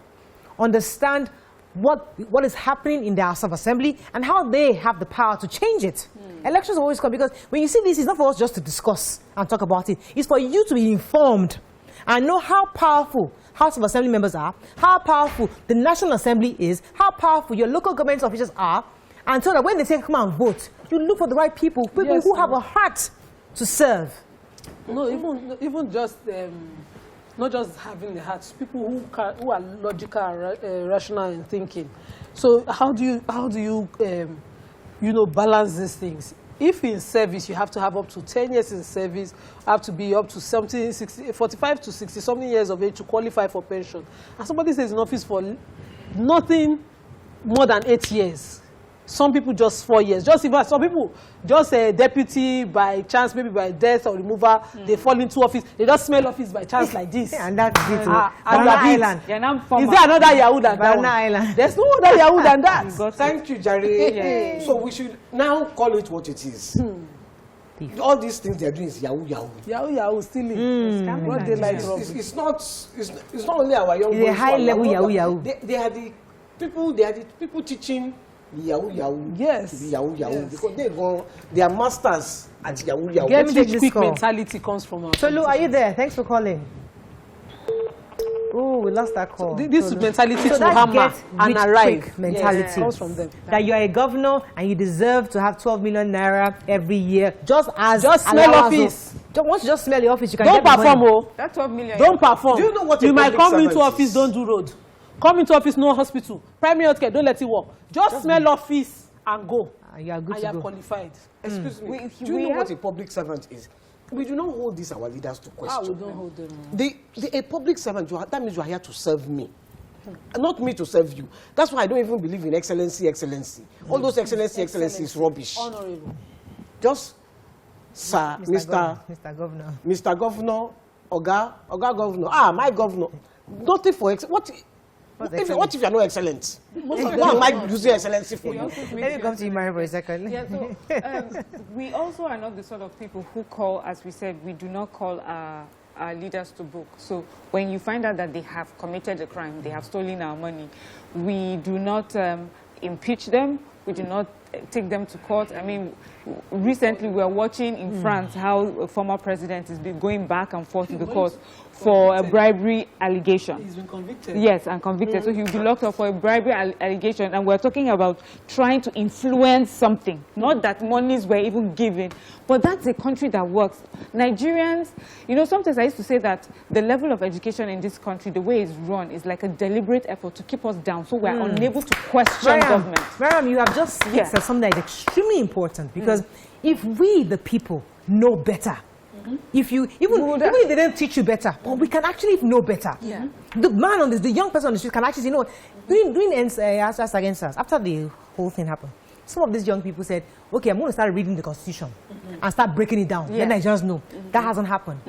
understand what is happening in the House of Assembly and how they have the power to change it? Elections always come, because when you see this, it's not for us just to discuss and talk about it. It's for you to be informed and know how powerful House of Assembly members are, how powerful the National Assembly is, how powerful your local government officials are, and so that when they say come and vote, you look for the right people who have a heart to serve. No, even just not just having the heart, people who are logical and rational in thinking. So how do you balance these things? If in service you have to have up to 10 years in service, have to be up to 45 to 60 something years of age to qualify for pension, and somebody stays in office for nothing more than 8 years. Some people just 4 years. Some people just a deputy by chance, maybe by death or removal, they fall into office. They just smell office by chance like this. And that's it. Banana Island. Is there another Yahoo than that one? Island. There's no other Yahoo than that. Thank you, Jare. So we should now call it what it is. All these things they are doing is Yahoo. Yahoo, stealing. What they like. It's not only our young boys. It's a high level Yahoo. They are the people teaching Yahoo. Yes. To be Yahoo. Yes. Because they are masters at Yahoo. Get rich quick mentality comes from us. Solu, are you there? Thanks for calling. Oh, we lost that call. This mentality to hammer and arrive mentality comes from them. That you are a governor and you deserve to have 12 million naira every year, just smell office. Once you just smell the office, you can don't get perform. The money. That 12 million. Don't perform. Do you know what you might come into office, don't do road. Come into office, no hospital. Primary healthcare, don't let it work. Just smell office and go. You are good and to you go. are qualified. Excuse me. Do you know what a public servant is? We do not hold these our leaders to question. We don't hold them. A public servant, that means you are here to serve me. Not me to serve you. That's why I don't even believe in excellency. All those excellency is rubbish. Honorable. Just, sir, Mr. Governor. Mr. Governor, Oga Governor. My governor. Nothing for what if you are not excellent? What am I using excellency for you? Let me come to you, Mary, for a second. Yeah, so, we also are not the sort of people who call, as we said, we do not call our leaders to book. So when you find out that they have committed a crime, they have stolen our money, we do not impeach them. We do not take them to court. I mean, recently we were watching in France how a former president has been going back and forth to the court for a bribery allegation. He's been convicted. Yes, and convicted. So he'll be locked up for a bribery allegation. And we're talking about trying to influence something. Not that monies were even given, but that's a country that works. Nigerians, sometimes I used to say that the level of education in this country, the way it's run, is like a deliberate effort to keep us down. So we're unable to question government. Mariam, you have just said something that is extremely important, because if we, the people, know better, if you even if they don't teach you better, but we can actually know better. The man on the young person on the street can actually doing against us after the whole thing happened. Some of these young people said, okay, I'm going to start reading the Constitution and start breaking it down. Then Nigerians know. That hasn't happened.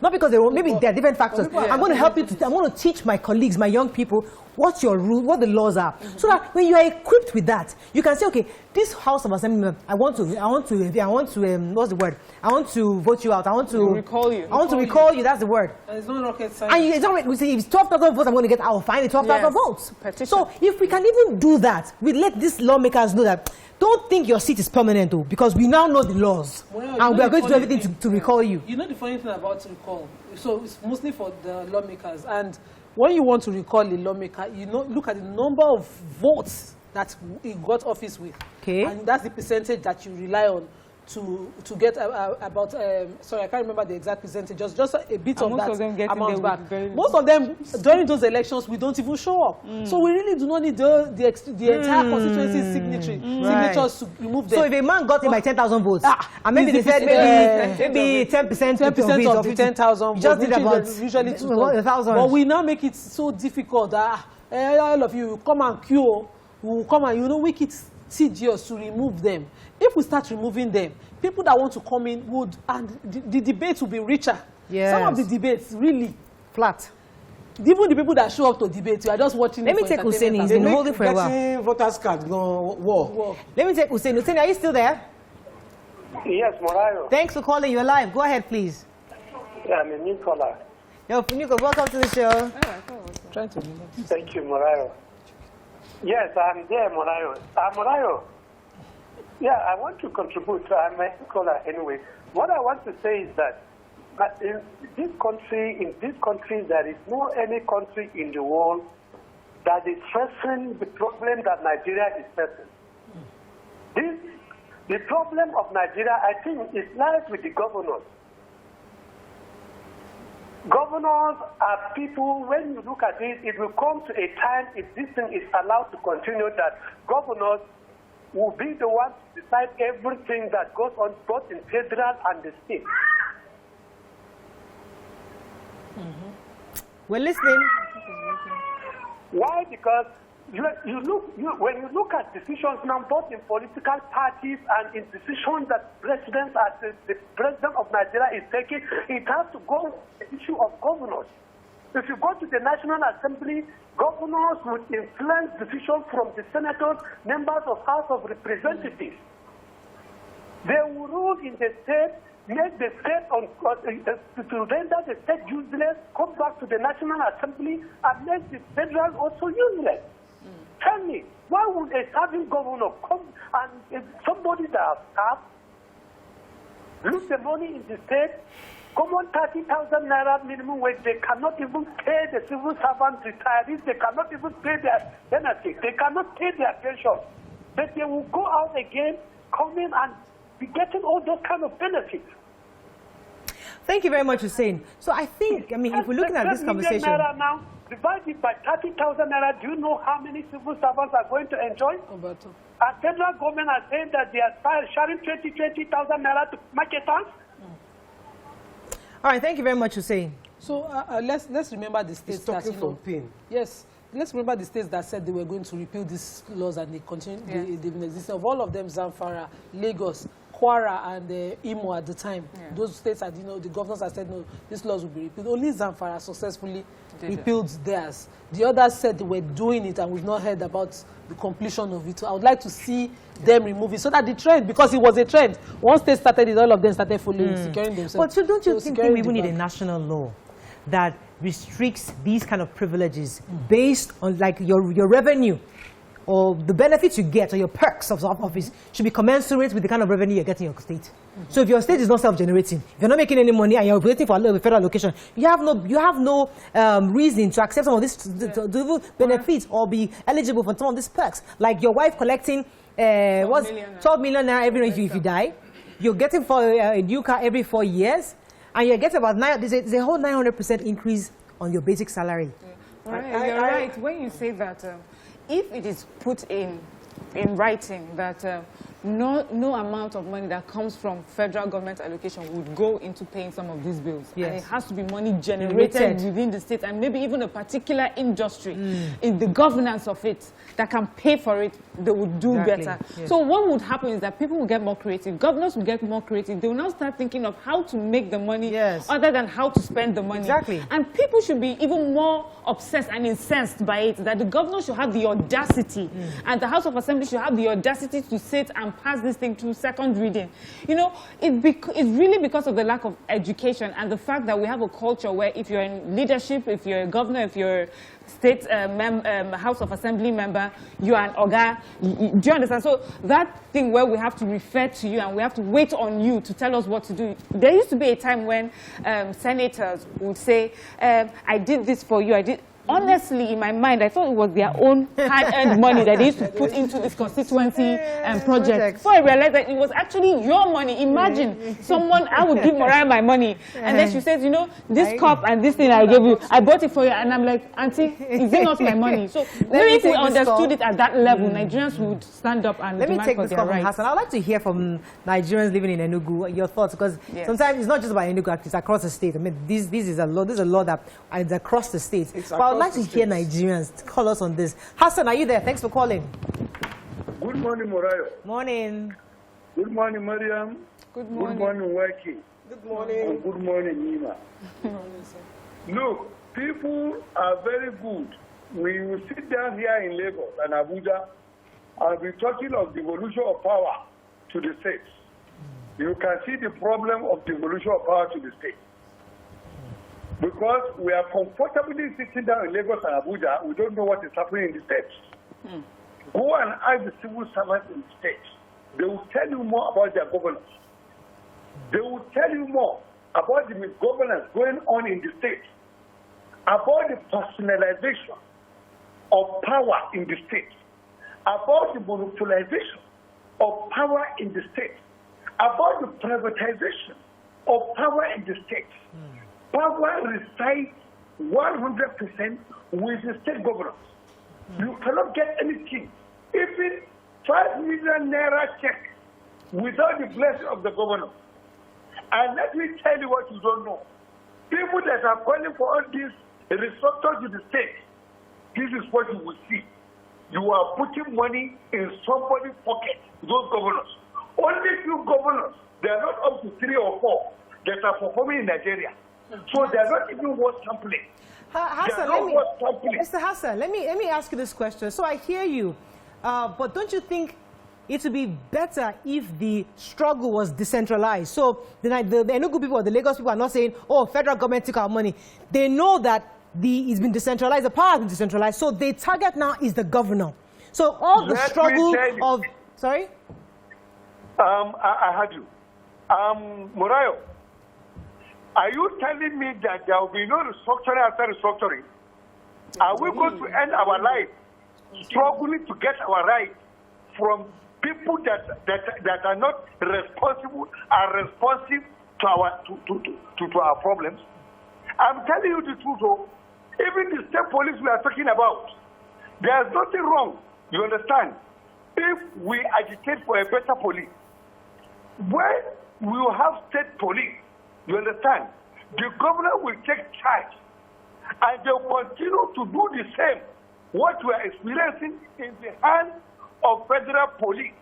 Not because maybe there are different factors. I'm going to help you. I'm going to teach my colleagues, my young people, what your rule, what the laws are. So that when you are equipped with that, you can say, okay, this House of Assembly, I want to, what's the word? I want to vote you out. I want to recall you. I want to recall you. That's the word. And it's not rocket science. And it's not, we say, if it's 12,000 votes, I'm going to get, I'll find it 12,000 votes. Petition. So if we can even do that, we let these lawmakers know that, don't think your seat is permanent, though, because we now know the laws. And we are going to do everything to recall you. You know the funny thing about recall? So it's mostly for the lawmakers. And when you want to recall a lawmaker, look at the number of votes that he got office with. Okay. And that's the percentage that you rely on to get about, sorry, I can't remember the exact percentage, just a bit of that amount back. Most of them, during those elections, we don't even show up. So we really do not need the entire constituency signatures to remove them. So if a man got in by 10,000 votes, and maybe they said maybe 10% of the 10,000 just did about usually 2,000. But we now make it so difficult that all of you come and queue, will come and make it tedious to remove them. If we start removing them, people that want to come in would, and the debates will be richer. Yes. Some of the debates really flat. even the people that show up to debate, you are just watching. Let me take Hussein. He's been holding for a while. Getting voters card, war. Let me take Hussein. Hussein, are you still there? Yes, Morayo. Thanks for calling. You're live. Go ahead, please. Yeah, I'm a new caller. Yo, Nico, welcome to the show. Thank you, Morayo. Yes, I'm there, Morayo. Morayo. Yeah, I want to contribute. I'm a new caller anyway. What I want to say is that in this country, there is no any country in the world that is facing the problem that Nigeria is facing. The problem of Nigeria, I think, is lies with the governors. Governors are people, when you look at it, it will come to a time, if this thing is allowed to continue, that governors will be the ones to decide everything that goes on both in federal and the state. We're listening. Why? Because when you look at decisions now, both in political parties and in decisions that the president of Nigeria is taking, it has to go with the issue of governors. If you go to the National Assembly, governors would influence decisions from the senators, members of House of Representatives. They will rule in the state, make the state to render the state useless, come back to the National Assembly, and make the federal also useless. Tell me, why would a serving governor come and somebody that has staff lose the money in the state, come on 30,000 naira minimum wage, they cannot even pay the civil servants, retirees, they cannot even pay their benefits, they cannot pay their pension. But they will go out again, come in and be getting all those kind of benefits. Thank you very much, Hussein. So I think, if we're looking at this conversation... Now, divided by 30,000 naira, do you know how many civil servants are going to enjoy? And federal government are saying that they are sharing 20,000 naira to marketers. All right, thank you very much, Hussein. So let's remember the states that yes, let's remember the states that said they were going to repeal these laws and they continue. They've been existing. Of all of them, Zamfara, Lagos, Kwara, and Imo at the time. Those states had, the governors had said no, these laws will be repealed. Only Zamfara successfully repealed theirs. The others said they were doing it, and we've not heard about the completion of it. So I would like to see them remove it so that the trend, because it was a trend. Once they started it, all of them started following, securing themselves. But don't you think we even need a national law that restricts these kind of privileges based on like your revenue or the benefits you get or your perks of office should be commensurate with the kind of revenue you're getting in your state? So if your state is not self-generating, if you're not making any money and you're waiting for a federal allocation, you have no reason to accept some of these benefits or be eligible for some of these perks. Like your wife collecting 12 million naira every year if you die. You're getting for a new car every 4 years, and you're getting about there's a whole 900% increase on your basic salary. Right, you're right when you say that. If it is put in writing that no amount of money that comes from federal government allocation would go into paying some of these bills. Yes. And it has to be money generated within the state and maybe even a particular industry in the governance of it that can pay for it, they would do better. Yes. So what would happen is that people will get more creative, governors will get more creative, they will now start thinking of how to make the money other than how to spend the money. Exactly. And people should be even more obsessed and incensed by it, that the governor should have the audacity and the House of Assembly should have the audacity to sit and pass this thing to second reading. It's really because of the lack of education and the fact that we have a culture where if you're in leadership, if you're a governor, if you're a state House of Assembly member, you are an oga. Do you understand? So that thing where we have to refer to you and we have to wait on you to tell us what to do. There used to be a time when senators would say, I did this for you, I did. Honestly, in my mind, I thought it was their own hard-earned money that they used to put into this constituency project. Before I realized that it was actually your money. Imagine I would give Mariah my money. And then she says, this cup and this thing I gave you, I bought it for you. And I'm like, Auntie, is it not my money? So maybe if we understood it at that level, Nigerians would stand up and demand for their rights. Hassan, I'd like to hear from Nigerians living in Enugu, your thoughts, because sometimes it's not just about Enugu, it's across the state. I mean, this is a law that is across the state. I'd like to hear Nigerians call us on this. Hassan, are you there? Thanks for calling. Good morning, Morayo. Morning. Good morning, Mariam. Good morning. Good morning, Waiki. Good morning. And good morning, Nima. Look, people are very good. We will sit down here in Lagos and Abuja and be talking of devolution of power to the states. You can see the problem of devolution of power to the states. Because we are comfortably sitting down in Lagos and Abuja, we don't know what is happening in the states. Go and ask the civil servants in the states. They will tell you more about their governance. They will tell you more about the misgovernance going on in the states, about the personalization of power in the states, about the monopolization of power in the states, about the privatization of power in the states. Power resides 100% with the state governors. You cannot get anything, even 5 million naira check, without the blessing of the governor. And let me tell you what you don't know. People that are calling for all these restructures to the state, this is what you will see. You are putting money in somebody's pocket, those governors. Only few governors, they are not up to 3 or 4 that are performing in Nigeria. So they are not even worth sampling. Hassan, Mr. Hassan, let me ask you this question. So I hear you, but don't you think it would be better if the struggle was decentralized? So the Enugu people or the Lagos people are not saying, oh, federal government took our money. They know that it's been decentralized, the power has been decentralized, so the target now is the governor. So all the struggle of... Sorry? I heard you. Morayo, are you telling me that there will be no restructuring after restructuring? Are we going to end our life struggling to get our rights from people that are not responsible, are responsive to our problems? I'm telling you the truth, though. Even the state police we are talking about, there's nothing wrong, you understand, if we agitate for a better police. When we will have state police, you understand, the governor will take charge and they will continue to do the same, what we are experiencing in the hands of federal police.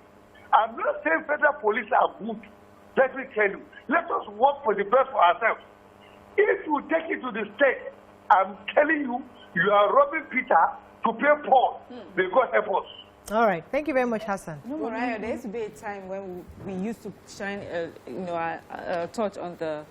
I'm not saying federal police are good. Let me tell you, let us work for the best for ourselves. If you take it to the state, I'm telling you, you are robbing Peter to pay Paul. May God help us. All right. Thank you very much, Hassan. No, Mariah, there used to be a time when we used to shine a torch on the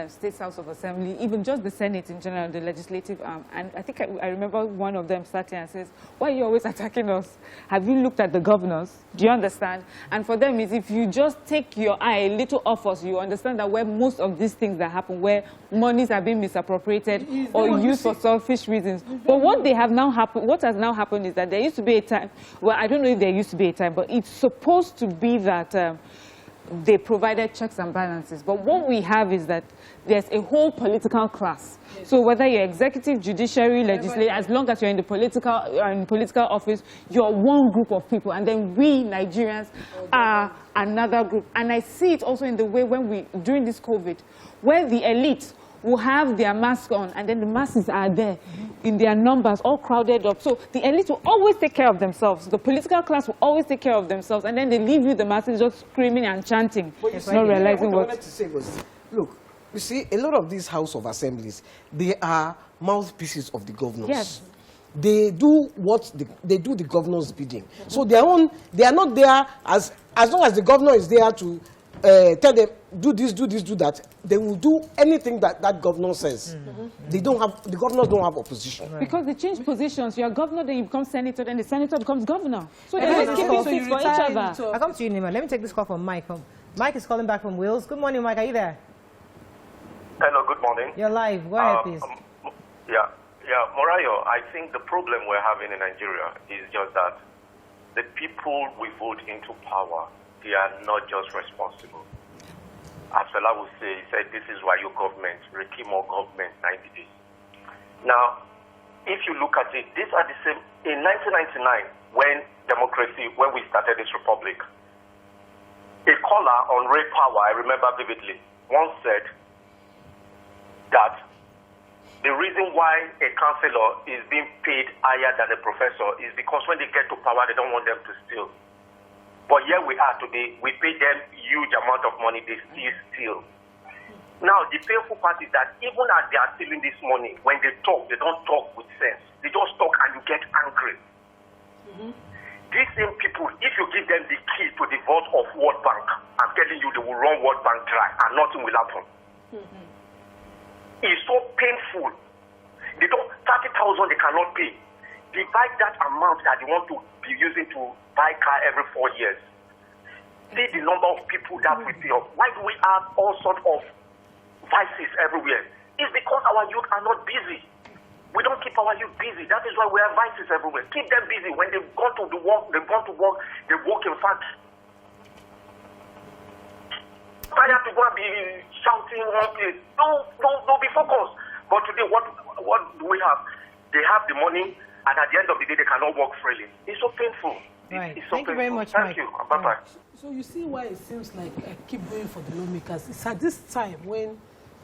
State House of Assembly, even just the Senate in general, the legislative arm. And I think I remember one of them sat here and says, why are you always attacking us? Have you looked at the governors? Do you understand? And for them, is if you just take your eye a little off us, you understand that where most of these things that happen, where monies are being misappropriated or used for selfish reasons. But what has now happened is that there used to be a time, well, I don't know if there used to be a time, but it's supposed to be that they provided checks and balances. But what we have is that there's a whole political class. Yes. So whether you're executive, judiciary, legislative, as long as you're in the political office, you're one group of people. And then we, Nigerians, are another group. And I see it also in the way when during this COVID, where the elite will have their mask on, and then the masses are there in their numbers, all crowded up. So the elite will always take care of themselves. The political class will always take care of themselves, and then they leave you, the masses, just screaming and chanting, not realizing what... I wanted to say was, look, you see, a lot of these House of Assemblies, they are mouthpieces of the governors. Yes. They do the governor's bidding. So they are not there as long as the governor is there to tell them, do this, do that. They will do anything that governor says. The governors don't have opposition. Right. Because they change positions. You're governor, then you become senator, then the senator becomes governor. So they're just keeping seats for each other. I'll come to you, Nima. Let me take this call from Mike. Mike is calling back from Wales. Good morning, Mike. Are you there? Hello, good morning. You're live. Go ahead, please. Morayo, I think the problem we're having in Nigeria is just that the people we vote into power, they are not just responsible. As Fela would say, he said, this is why your government, reclaim more government, 90 days. Now, if you look at it, these are the same. In 1999, when we started this republic, a caller on Ray Power, I remember vividly, once said that the reason why a councillor is being paid higher than a professor is because when they get to power, they don't want them to steal. But here we are today, we pay them huge amount of money, they still steal. Now, the painful part is that even as they are stealing this money, when they talk, they don't talk with sense. They just talk and you get angry. These same people, if you give them the key to the vault of World Bank, I'm telling you, they will run World Bank dry and nothing will happen. It's so painful. They don't, 30,000 they cannot pay. Divide that amount that they want to be using to buy car every 4 years. See the number of people that we pay off. Why do we have all sorts of vices everywhere? It's because our youth are not busy. We don't keep our youth busy. That is why we have vices everywhere. Keep them busy. When they've gone to work, they work in fact. Tired to go and be shouting one place. Don't be focused. But today, what do we have? They have the money, and at the end of the day, they cannot work freely. It's so painful. Right. It's so Thank you very much, Thank Mike. you. Bye-bye. So you see why it seems like I keep going for the lawmakers. It's at this time when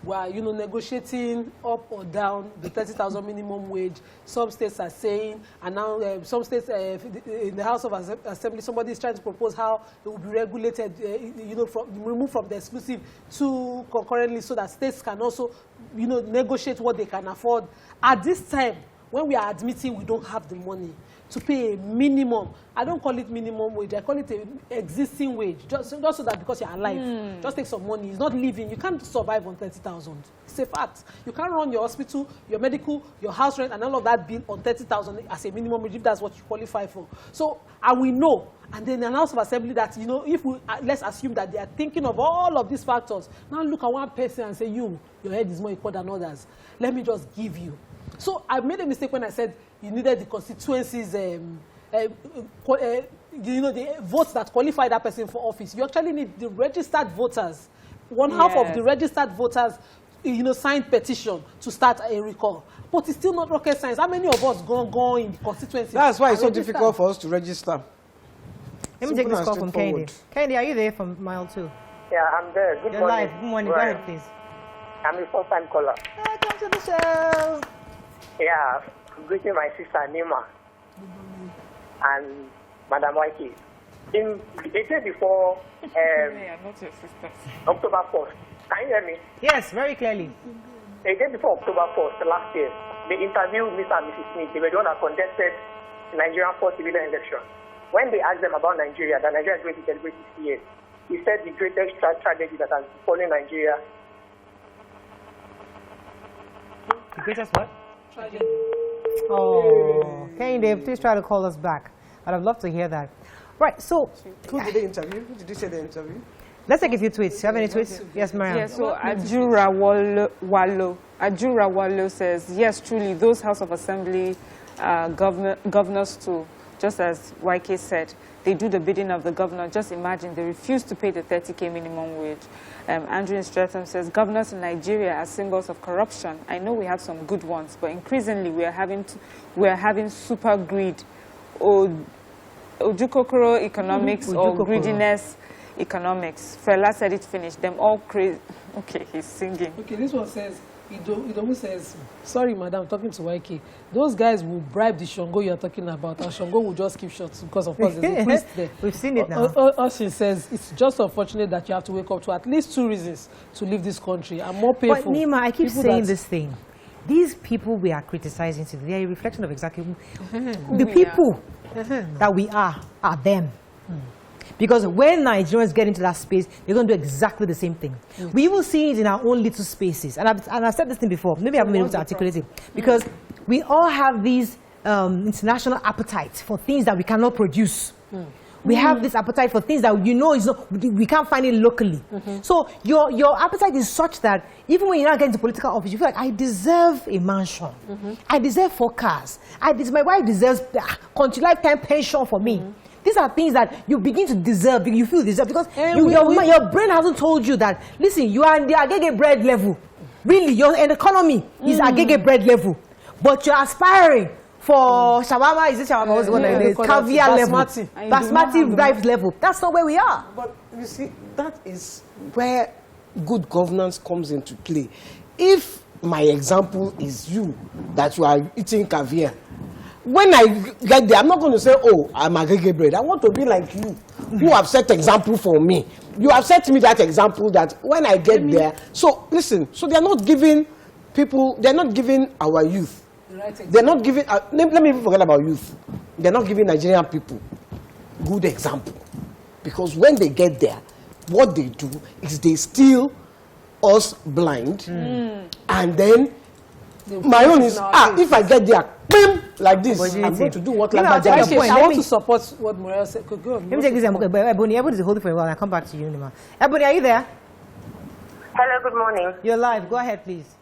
we are, negotiating up or down the 30,000 minimum wage. Some states are saying, and now some states in the House of Assembly, somebody is trying to propose how it will be regulated, removed from the exclusive to concurrently, so that states can also, negotiate what they can afford. At this time, when we are admitting we don't have the money to pay a minimum, I don't call it minimum wage, I call it an existing wage, just so that because you're alive, just take some money. It's not living. You can't survive on 30,000. It's a fact. You can't run your hospital, your medical, your house rent, and all of that bill on 30,000 as a minimum wage if that's what you qualify for. So, and we know, and then the House of Assembly that, if we, let's assume that they are thinking of all of these factors. Now look at one person and say, your head is more important than others. Let me just give you. So I made a mistake when I said you needed the constituencies, the votes that qualify that person for office. You actually need the registered voters. One half of the registered voters, signed petition to start a recall. But it's still not rocket science. How many of us go in the constituency? That's why it's so difficult for us to register. Let me take this call from Kennedy. Kennedy, are you there from Mile 2? Yeah, I'm there. Good You're morning. live. Good morning. Go ahead, please. I'm a first-time caller. Welcome to the show. Yeah, I'm greeting my sister Nima and Madam Waiki. In the day before October 1st, can you hear me? Yes, very clearly. The day before October 1st, last year, they interviewed Mr. and Mrs. Smith. They were the one that contested the Nigerian first civilian election. When they asked them about Nigeria, that Nigeria is going to celebrate 60 years, he said the greatest tragedy that has befallen Nigeria. The greatest what? Tragedy. Oh, Kennedy, please try to call us back. I'd have loved to hear that. Right, so... Who did they interview? Who did you say they interviewed? Let's take a few tweets. Do you have any tweets? Yes, Mariam. Yeah, so Ajura Wallo says, yes, truly, those House of Assembly governors too, just as YK said, they do the bidding of the governor. Just imagine, they refuse to pay the 30K minimum wage. Andrew in Streatham says, governors in Nigeria are symbols of corruption. I know we have some good ones, but increasingly we are having super greed, or ojukokoro economics, or greediness economics. Fela said it finished. Them all crazy. Okay, he's singing. Okay, this one says, Idomu says, sorry, madam, talking to YK. Those guys will bribe the Shango you're talking about, and Shango will just keep short because, of course, there's a priest there. We've seen it now. Oshin says, it's just unfortunate that you have to wake up to at least 2 reasons to leave this country, and more painful. But Nima, I keep saying this thing. These people we are criticizing today, they are a reflection of exactly the people that we are them. Because when Nigerians get into that space, they're going to do exactly the same thing. We will see it in our own little spaces. And I've said this thing before. Maybe I haven't been able to articulate it. Because we all have these international appetites for things that we cannot produce. We have this appetite for things that we can't find it locally. So your appetite is such that even when you're not getting to political office, you feel like, I deserve a mansion. I deserve 4 cars. My wife deserves country lifetime pension for me. These are things that you begin to deserve, you feel deserve, because your brain hasn't told you that, listen, you are in the agege bread level. Really, your economy is agege bread level. But you're aspiring for shawarma, is it shawarma? What's the caviar level. Basmati rice level. That's not where we are. But you see, that is where good governance comes into play. If my example is you, that you are eating caviar, when I get there, I'm not going to say, oh, I'm a gege bread. I want to be like you. who have set example for me. You have set me that example that when I get there. So listen. So they are not giving people. They are not giving our youth. They're not giving. Let me even forget about youth. They're not giving Nigerian people good example, because when they get there, what they do is they steal us blind, and then my own is if I get there, boom, like this, I'm going to do what like that. I want to support what Morel said. Go on. Let me take this. Ebony is holding for a while. I'll come back to you, Nima. Ebony, are you there? Hello, good morning. You're live. Go ahead, please.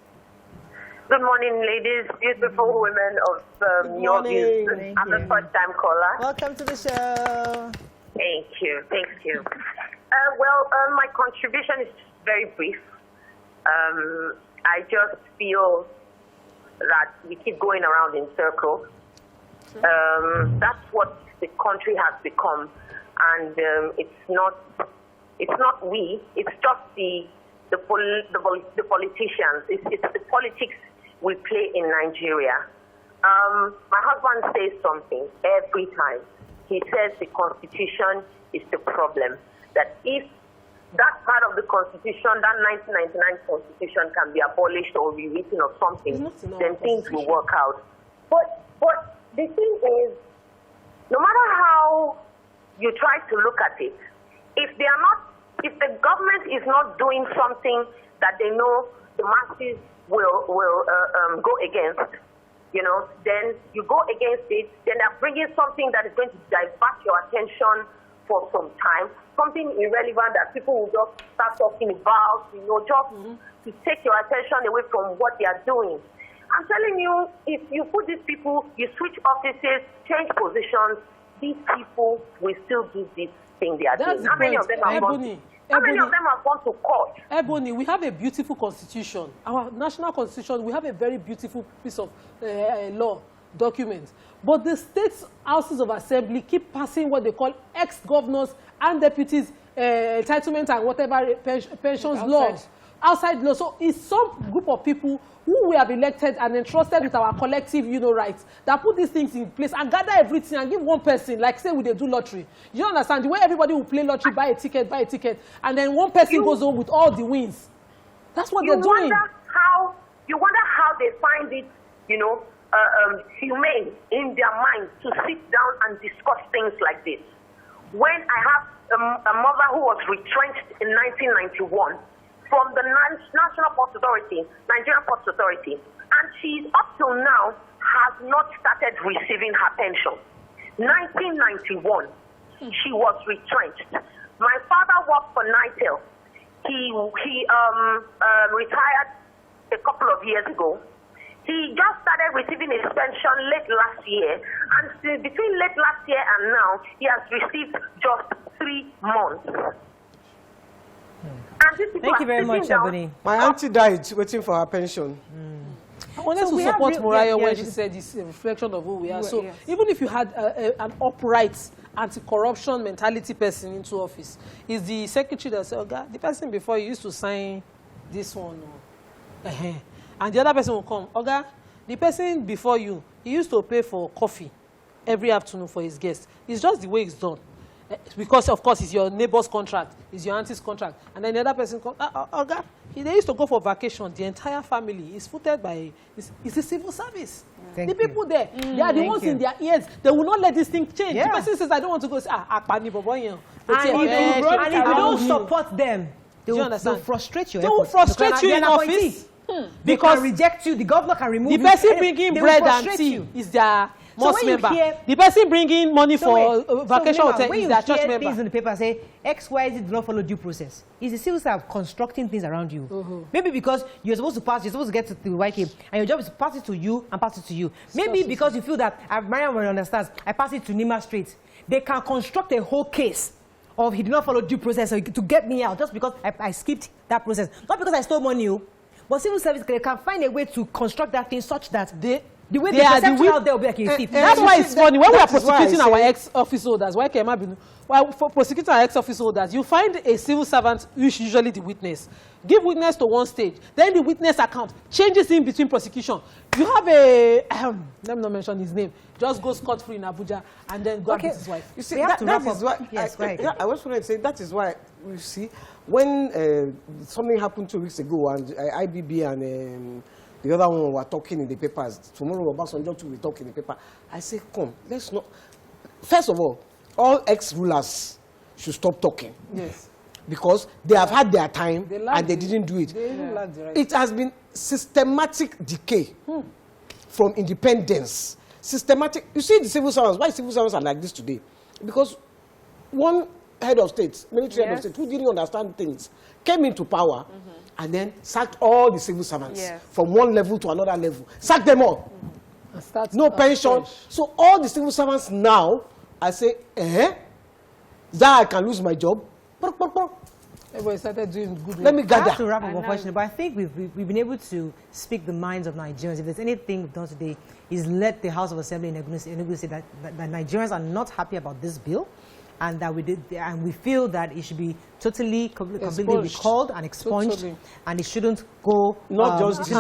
Good morning, ladies, beautiful women of your views. I'm a first-time caller. Welcome to the show. Thank you. My contribution is very brief. I just feel that we keep going around in circles. That's what the country has become, and it's not we. It's just the politicians. It's the politics we play in Nigeria. My husband says something every time. He says the Constitution is the problem. That if that part of the Constitution, that 1999 Constitution, can be abolished or rewritten or something, then things will work out. But the thing is, no matter how you try to look at it, if the government is not doing something that they know the masses will go against, then you go against it, then they're bringing something that is going to divert your attention for some time, something irrelevant that people will just start talking about, just to take your attention away from what they are doing. I'm telling you, if you put these people, you switch offices, change positions, these people will still do this thing they are doing. How many of them are going to court? Ebony, we have a beautiful constitution. Our national constitution, we have a very beautiful piece of law document. But the states' houses of assembly keep passing what they call ex-governors and deputies entitlement and whatever pensions laws. Outside law. So it's some group of people who we have elected and entrusted with our collective, rights that put these things in place and gather everything and give one person, like say we they do lottery. You understand? The way everybody will play lottery, buy a ticket, and then one person goes home with all the wins. That's what they're doing. You wonder how they find it, humane in their minds to sit down and discuss things like this. When I have a mother who was retrenched in 1991 from the National Ports Authority, Nigerian Ports Authority, and she's up till now has not started receiving her pension. 1991, she was retrenched. My father worked for NITEL. He retired a couple of years ago. He just started receiving his pension late last year, and between late last year and now, he has received just 3 months. Thank you very much, Ebony. My auntie died waiting for her pension. I wanted to support Moraya when she said this reflection of who we are. So even if you had an upright anti-corruption mentality person into office, is the secretary that said, "Okay, the person before you used to sign this one," and the other person will come, "Okay, the person before you, he used to pay for coffee every afternoon for his guests." It's just the way it's done. Because, of course, it's your neighbor's contract, it's your auntie's contract. And then the other person comes, they used to go for vacation. The entire family is footed by, it's a civil service. The people there, they are the ones in their ears. They will not let this thing change. The person says, "I don't want to go." Say, and if you don't support them, they will frustrate you. They will frustrate you in office. They can reject you. The governor can remove you. The person bringing bread and tea is their most member. The person bringing money for vacation hotel is their church member. When you hear things in the paper say XYZ did not follow due process, is the civil service constructing things around you. Maybe because you're supposed to get to the YK, and your job is to pass it to you and pass it to you. Maybe because you feel that Mariam understands, I pass it to Nima Street. They can construct a whole case of he did not follow due process to get me out just because I skipped that process. Not because I stole money, but civil service can find a way to construct that thing such that The way they are out there will be like a thief. That's why it's funny. When we are prosecuting our ex-office holders, why can I be... Well, for prosecuting our ex-office holders, you find a civil servant, which is usually the witness. Give witness to one stage. Then the witness account changes in between prosecution. You have a... let me not mention his name. Just go scot-free in Abuja and then go and beat his wife. You see, that is why... Yes, right. I was going to say, that is why, you see, when something happened 2 weeks ago and IBB and... the other one were talking in the papers. Tomorrow, Obasanjo too will talk in the paper. I say, come, let's not... First of all ex-rulers should stop talking. Yes. Because they have had their time and they didn't do it. It has been systematic decay from independence. Systematic... You see the civil servants. Why civil servants are like this today? Because one head of state, military head of state, who didn't understand things, came into power and then sacked all the civil servants from one level to another level. Sacked them all. No pension. So all the civil servants now, I say, that I can lose my job. Everybody started doing good. Let me gather. I have to wrap up, unfortunately, but I think we've been able to speak the minds of Nigerians. If there's anything we've done today, is let the House of Assembly in Enugu say that Nigerians are not happy about this bill, and that we feel that it should be totally, completely recalled and expunged, and it shouldn't go. Not just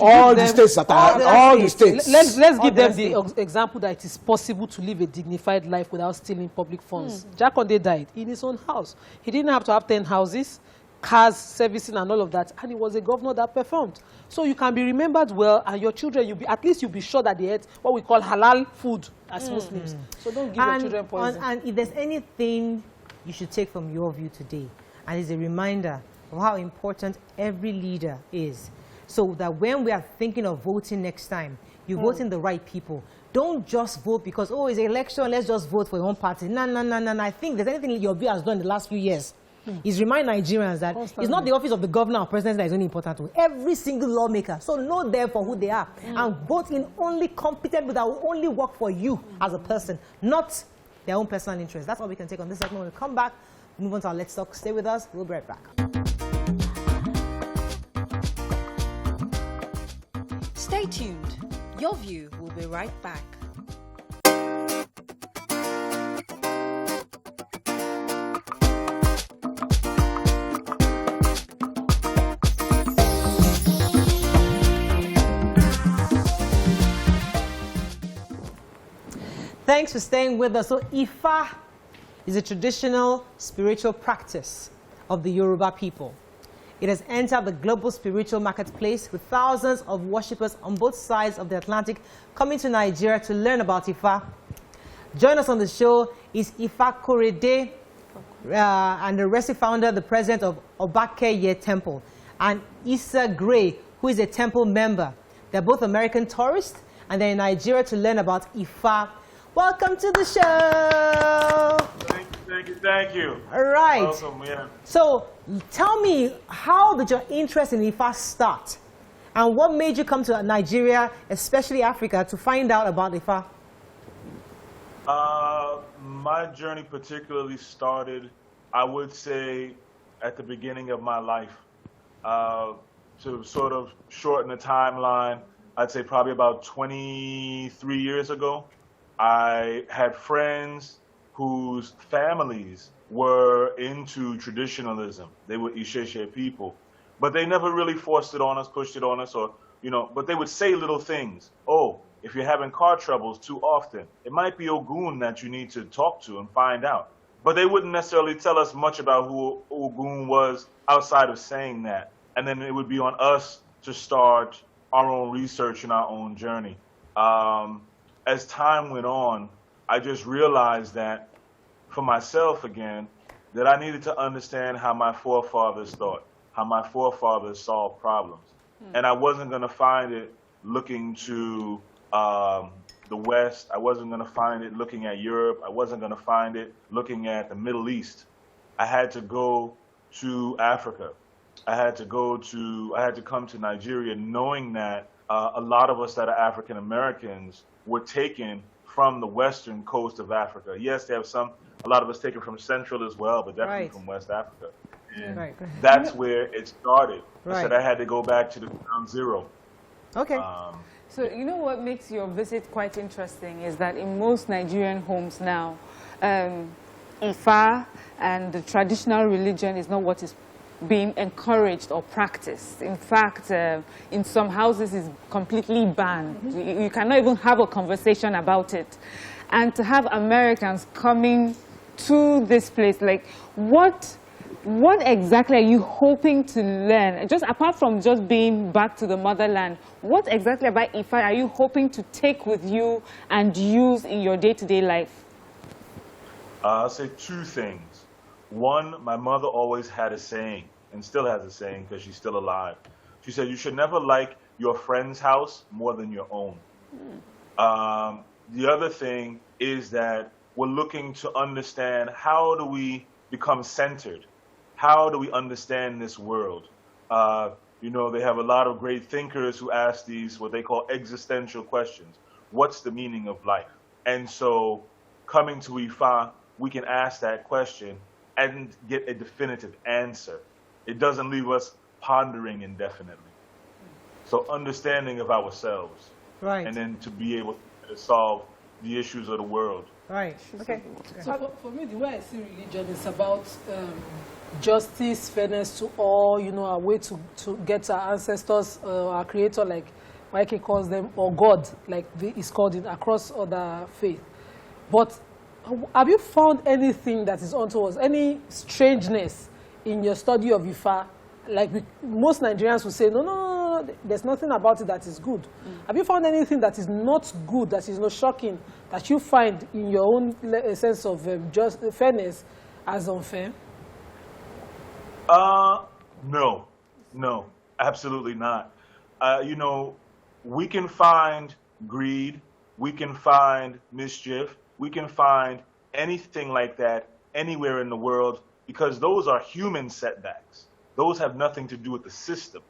all the states that are all the states. Let's give them the example that it is possible to live a dignified life without stealing public funds. Jakonde died in his own house. He didn't have to have 10 houses, cars, servicing, and all of that, and he was a governor that performed. So you can be remembered well, and your children, you'll be sure that they ate what we call halal food as Muslims. So don't give your children poison. And if there's anything you should take from your view today, and it's a reminder of how important every leader is, so that when we are thinking of voting next time, you vote in the right people. Don't just vote because, oh, it's an election, let's just vote for your own party. No. I think there's anything your bill has done in the last few years is remind Nigerians that it's not the office of the governor or president that is only important to every single lawmaker. So know them for who they are and vote in only competent people that will only work for you as a person, not their own personal interest. That's all we can take on this segment. When we come back, move on to our Let's Talk. Stay with us. We'll be right back. Stay tuned. Your View will be right back. Thanks for staying with us. So Ifa is a traditional spiritual practice of the Yoruba people. It has entered the global spiritual marketplace with thousands of worshippers on both sides of the Atlantic coming to Nigeria to learn about Ifa. Join us on the show is Ifa Korede, and the Resi founder, the president of Obakeye Temple, and Issa Gray, who is a temple member. They're both American tourists, and they're in Nigeria to learn about Ifa. Welcome to the show. Thank you. All right. Welcome, yeah. So, tell me, how did your interest in Ifa start? And what made you come to Nigeria, especially Africa, to find out about Ifa? My journey particularly started, I would say, at the beginning of my life. To sort of shorten the timeline, I'd say probably about 23 years ago. I had friends whose families were into traditionalism. They were Isheshe people, but they never really forced it on us, pushed it on us, or, but they would say little things. Oh, if you're having car troubles too often, it might be Ogun that you need to talk to and find out. But they wouldn't necessarily tell us much about who Ogun was outside of saying that. And then it would be on us to start our own research and our own journey. As time went on, I just realized that for myself again, that I needed to understand how my forefathers thought, how my forefathers solved problems. And I wasn't going to find it looking to the West. I wasn't going to find it looking at Europe. I wasn't going to find it looking at the Middle East. I had to go to Africa. I had to come to Nigeria knowing that a lot of us that are African Americans were taken from the western coast of Africa. Yes, they have a lot of us taken from Central as well, but definitely from West Africa. And that's where it started. I said I had to go back to the ground zero. Okay. So you know what makes your visit quite interesting is that in most Nigerian homes now, Ifa and the traditional religion is not what is being encouraged or practiced. In fact, in some houses it's completely banned. You cannot even have a conversation about it. And to have Americans coming to this place, like what exactly are you hoping to learn? Just apart from just being back to the motherland, what exactly about Ifa are you hoping to take with you and use in your day-to-day life? I'll say two things. One, my mother always had a saying, and still has a saying because she's still alive. She said, you should never like your friend's house more than your own. The other thing is that we're looking to understand, how do we become centered? How do we understand this world? You know, they have a lot of great thinkers who ask these, what they call existential questions. What's the meaning of life? And so coming to Ifa, we can ask that question and get a definitive answer. It doesn't leave us pondering indefinitely. So understanding of ourselves. Right. And then to be able to solve the issues of the world. Right. Okay. So for me, the way I see religion is about justice, fairness to all, you know, a way to get our ancestors, our creator, like Mikey calls them, or God, like is called in across other faith. But have you found anything that is untoward, any strangeness in your study of Ifa? Like most Nigerians will say, no, there's nothing about it that is good. Have you found anything that is not good, that is not shocking, that you find in your own sense of just fairness as unfair? No, absolutely not. You know, we can find greed, we can find mischief, we can find anything like that anywhere in the world, because those are human setbacks. Those have nothing to do with the system.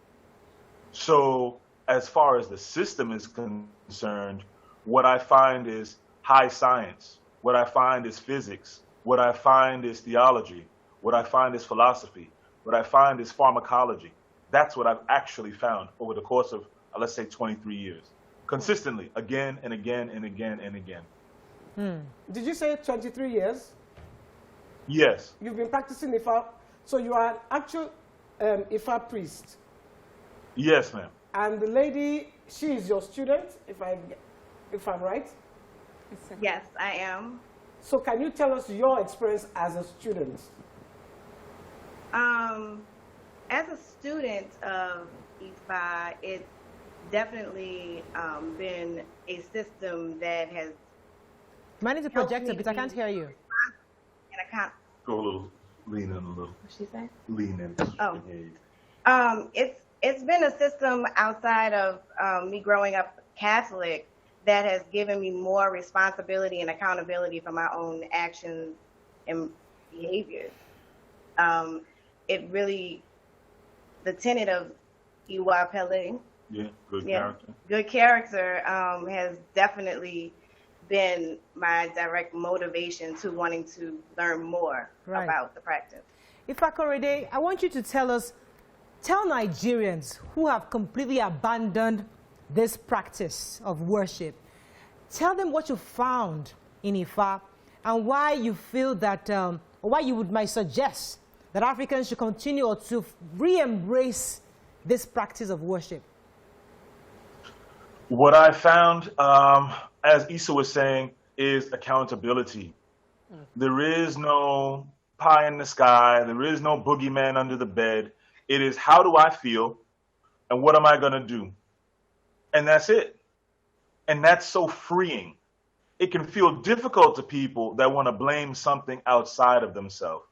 So as far as the system is concerned, what I find is high science. What I find is physics. What I find is theology. What I find is philosophy. What I find is pharmacology. That's what I've actually found over the course of, let's say, 23 years. Consistently, again and again and again and again. Did you say 23 years? Yes. You've been practicing Ifa, so you are an actual Ifa priest. Yes, ma'am. And the lady, she is your student, if I'm right? Yes, I am. So can you tell us your experience as a student? As a student of Ifa, it's definitely been a system that has managed to project a bit. I can't hear you. And I can't. Go a little, lean in a little. What'd she say? Lean in. Oh. It's been a system outside of me growing up Catholic that has given me more responsibility and accountability for my own actions and behaviors. It really, the tenet of Iwa Pele, good character, has definitely been my direct motivation to wanting to learn more about the practice. Ifa Korede, I want you to tell Nigerians who have completely abandoned this practice of worship, tell them what you found in Ifa and why you feel that, or why you might suggest that Africans should continue to re-embrace this practice of worship. What I found, as Issa was saying, is accountability. There is no pie in the sky. There is no boogeyman under the bed. It is, how do I feel and what am I going to do? And that's it. And that's so freeing. It can feel difficult to people that want to blame something outside of themselves.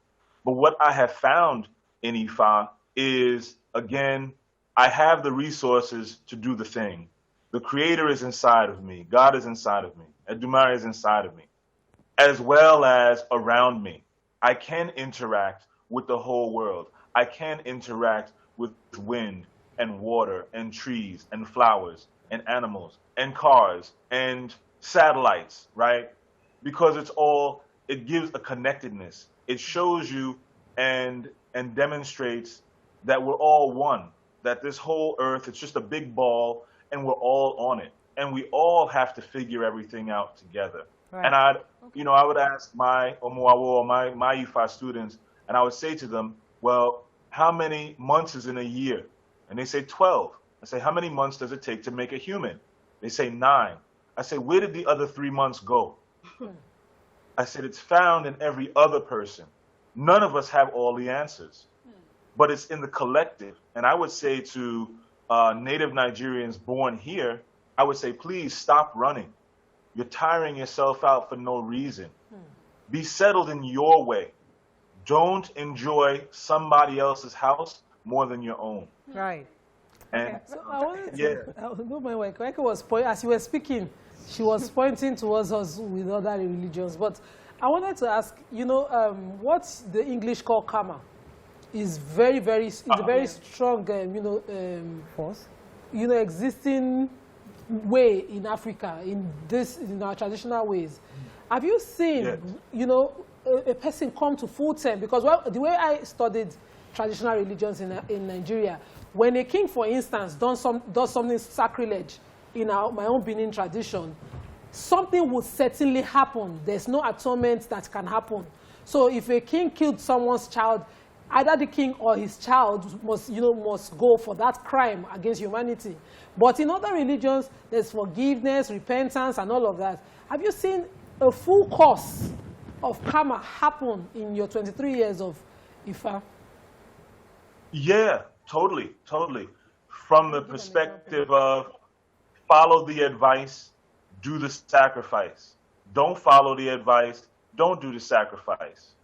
But what I have found in Ifa is, again, I have the resources to do the thing. The Creator is inside of me. God is inside of me. Edumare is inside of me, as well as around me. I can interact with the whole world. I can interact with wind and water and trees and flowers and animals and cars and satellites, right? Because it gives a connectedness. It shows you and demonstrates that we're all one. that this whole earth, it's just a big ball, and we're all on it. And we all have to figure everything out together. Right. And I would ask my Ifa students, and I would say to them, well, how many months is in a year? And they say 12. I say, how many months does it take to make a human? They say 9. I say, where did the other 3 months go? I said, it's found in every other person. None of us have all the answers, but it's in the collective. And I would say to native Nigerians born here, I would say, please stop running. You're tiring yourself out for no reason. Be settled in your way. Don't enjoy somebody else's house more than your own. Right. And so I wanted to, was as you were speaking, she was pointing towards us with other religions. But I wanted to ask, what the English call karma is very, very, it's a very strong, force, existing way in Africa, in our traditional ways. Have you seen, a person come to full term? Because the way I studied traditional religions in Nigeria, when a king, for instance, does something sacrilege in my own Benin tradition, something would certainly happen. There's no atonement that can happen. So if a king killed someone's child, either the king or his child must go for that crime against humanity. But in other religions, there's forgiveness, repentance, and all of that. Have you seen a full course of karma happen in your 23 years of Ifa? Yeah, totally. From the perspective of follow the advice, do the sacrifice. Don't follow the advice, don't do the sacrifice.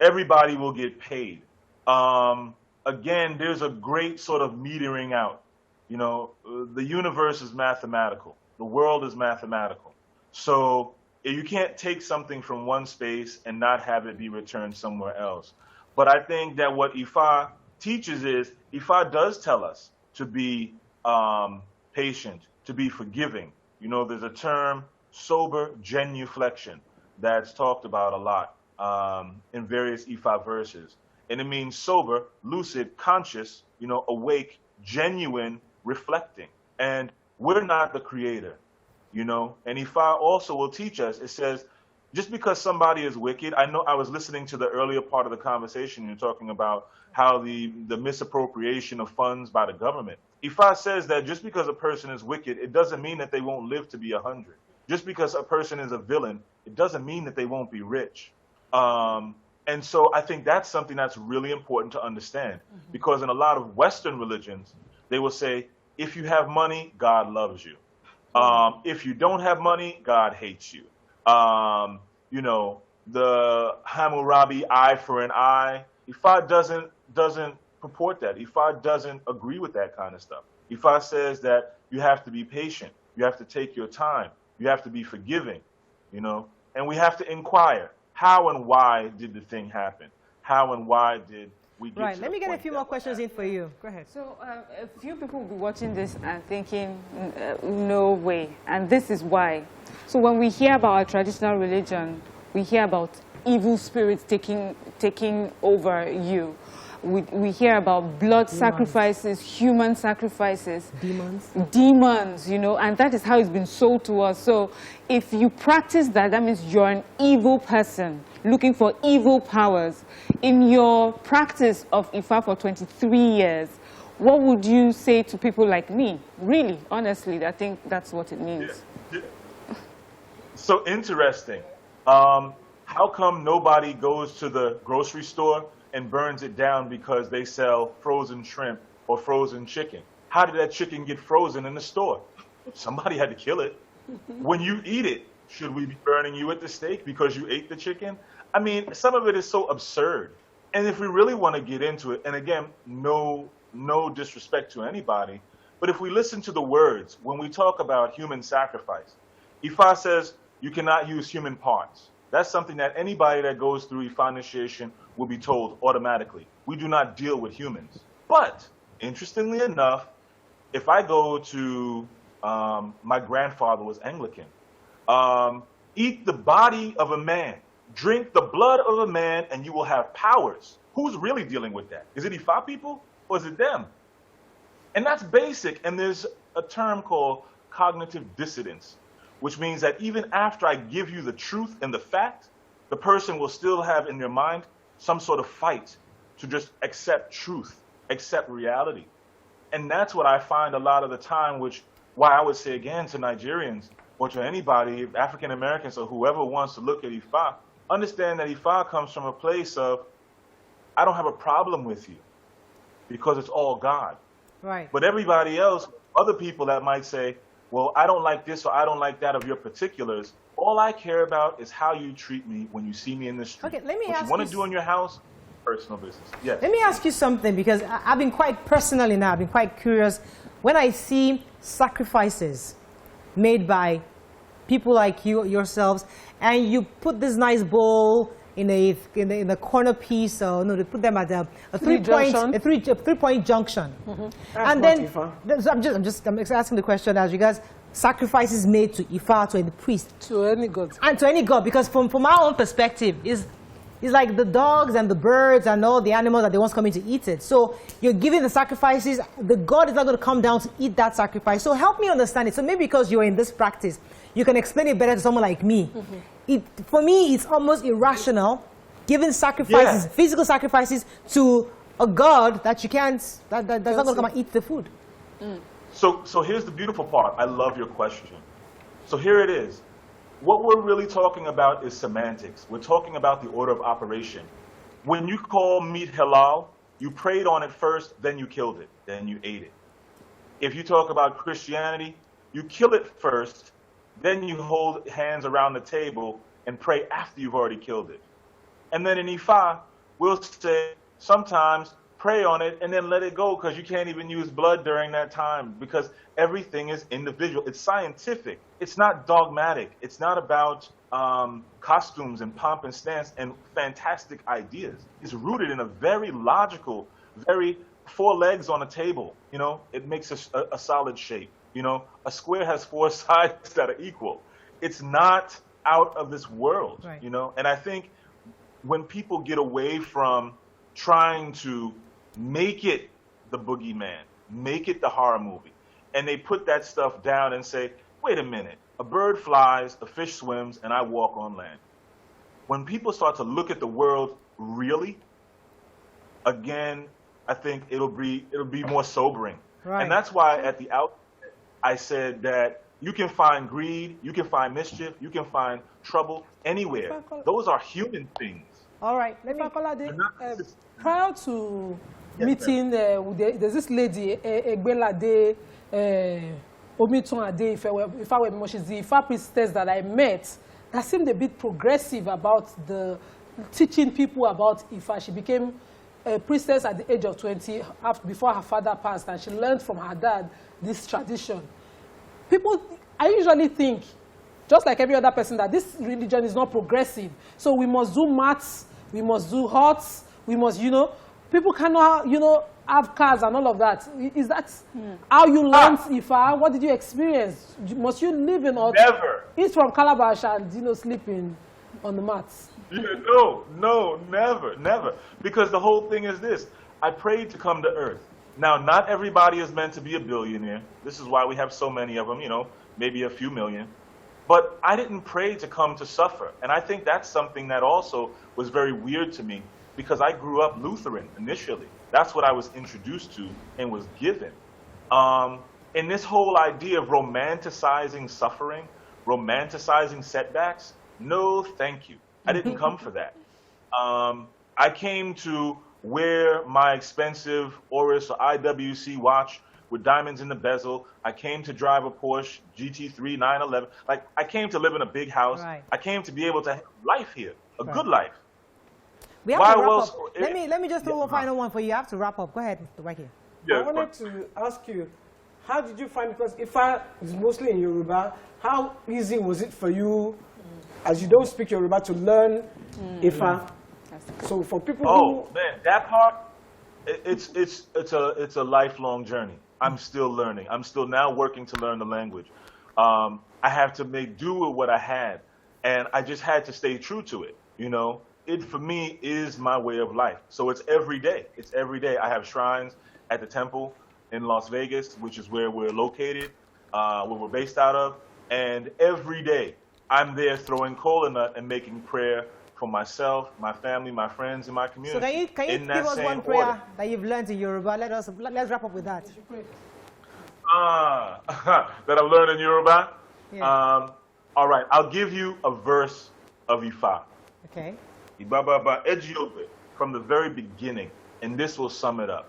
Everybody will get paid. Again, there's a great sort of metering out. The universe is mathematical. The world is mathematical. So you can't take something from one space and not have it be returned somewhere else. But I think that what Ifa teaches is, Ifa does tell us to be patient, to be forgiving. There's a term, sober genuflection, that's talked about a lot in various Ifa verses. And it means sober, lucid, conscious, awake, genuine, reflecting. And we're not the creator, And Ifa also will teach us, it says, just because somebody is wicked, I know I was listening to the earlier part of the conversation, you're talking about how the misappropriation of funds by the government. Ifa says that just because a person is wicked, it doesn't mean that they won't live to be 100. Just because a person is a villain, it doesn't mean that they won't be rich. And so I think that's something that's really important to understand, because in a lot of Western religions, they will say, if you have money, God loves you. If you don't have money, God hates you. The Hammurabi eye for an eye. Ifa doesn't purport that. Ifa doesn't agree with that kind of stuff. Ifa says that you have to be patient. You have to take your time. You have to be forgiving, and we have to inquire. How and why did the thing happen? How and why did we get to Let me get a few more questions in for you. Go ahead. So a few people will be watching this and thinking, no way. And this is why. So when we hear about our traditional religion, we hear about evil spirits taking over you. We hear about blood sacrifices, human sacrifices. Demons, and that is how it's been sold to us. So if you practice that, that means you're an evil person looking for evil powers. In your practice of Ifa for 23 years, what would you say to people like me? Really, honestly, I think that's what it means. Yeah. So interesting. How come nobody goes to the grocery store and burns it down because they sell frozen shrimp or frozen chicken? How did that chicken get frozen in the store? Somebody had to kill it. When you eat it, should we be burning you at the stake because you ate the chicken? I mean, some of it is so absurd. And if we really want to get into it, and again, no disrespect to anybody, but if we listen to the words, when we talk about human sacrifice, Ifa says you cannot use human parts. That's something that anybody that goes through Ifa initiation will be told automatically. We do not deal with humans. But, interestingly enough, if I go to, my grandfather was Anglican, eat the body of a man, drink the blood of a man, and you will have powers. Who's really dealing with that? Is it Ifa people or is it them? And that's basic. And there's a term called cognitive dissonance, which means that even after I give you the truth and the fact, the person will still have in their mind some sort of fight to just accept truth, accept reality. And that's what I find a lot of the time, which why I would say again to Nigerians or to anybody, African Americans or whoever wants to look at Ifa, understand that Ifa comes from a place of, I don't have a problem with you because it's all God. Right. But everybody else, other people that might say, well, I don't like this or I don't like that of your particulars. All I care about is how you treat me when you see me in the street. Okay, let me what ask you want you to do in your house, personal business. Yes. Let me ask you something, because I've been quite personally now, I've been quite curious. When I see sacrifices made by people like you, yourselves, and you put this nice bowl in a corner piece, or no, they put them at a three-point junction. And then I'm just asking the question as regards sacrifices made to Ifa, to the priest, to any god, and to any god, because from our own perspective is like the dogs and the birds and all the animals that they want coming to eat it. So you're giving the sacrifices, the god is not going to come down to eat that sacrifice. So help me understand it. So maybe because you're in this practice, you can explain it better to someone like me. For me, it's almost irrational giving sacrifices, physical sacrifices, to a god that you can't, that's not going to come and eat the food. So here's the beautiful part. I love your question. So here it is. What we're really talking about is semantics. We're talking about the order of operation. When you call meat halal, you prayed on it first, then you killed it, then you ate it. If you talk about Christianity, you kill it first, then you hold hands around the table and pray after you've already killed it. And then in Ifa, we'll say sometimes pray on it and then let it go, because you can't even use blood during that time, because everything is individual. It's scientific. It's not dogmatic. It's not about costumes and pomp and stance and fantastic ideas. It's rooted in a very logical, very 4 legs on a table. You know, it makes a solid shape. You know, a square has 4 sides that are equal. It's not out of this world, right. You know, and I think when people get away from trying to make it the boogeyman, make it the horror movie, and they put that stuff down and say, wait a minute, a bird flies, a fish swims, and I walk on land. When people start to look at the world really, again, I think it'll be more sobering. Right. And that's why at the outset I said that you can find greed, you can find mischief, you can find trouble anywhere. Those are human things. All right. Prior to meeting, there's this lady, Egbelade Omitun Ade, if I were she's the Ifa priestess that I met, that seemed a bit progressive about the teaching people about Ifa. She became a priestess at the age of 20, before her father passed, and she learned from her dad this tradition. People, I usually think, just like every other person, that this religion is not progressive. So we must do maths, we must do huts, we must, people cannot, have cars and all of that. Is that how you learned Ifa? What did you experience? Must you live in or never eat from calabash and sleep on the mats? No, never. Because the whole thing is this: I prayed to come to earth. Now, not everybody is meant to be a billionaire. This is why we have so many of them. Maybe a few million. But I didn't pray to come to suffer, and I think that's something that also was very weird to me, because I grew up Lutheran initially. That's what I was introduced to and was given. And this whole idea of romanticizing suffering, romanticizing setbacks, no thank you. I didn't come for that. I came to wear my expensive Oris or IWC watch with diamonds in the bezel. I came to drive a Porsche GT3 911. Like, I came to live in a big house. Right. I came to be able to have life here, a good life. We have to wrap up. Let me just throw a final one for you. You have to wrap up. Go ahead, Mr. Wake. I wanted to ask you, how did you find, because Ifa is mostly in Yoruba, how easy was it for you, as you don't speak Yoruba, to learn Ifa? So for people who... man, that part, it's a lifelong journey. I'm still learning. I'm still now working to learn the language. I have to make do with what I had, and I just had to stay true to it, It, for me, is my way of life. So it's every day. It's every day. I have shrines at the temple. in Las Vegas, which is where we're located, where we're based out of. And every day, I'm there throwing kola nut and making prayer for myself, my family, my friends, and my community. So can you give us one prayer that you've learned in Yoruba? Let's wrap up with that. That I've learned in Yoruba? Yeah. All right, I'll give you a verse of Ifa. Okay. Ibaba Ejiobe, from the very beginning, and this will sum it up.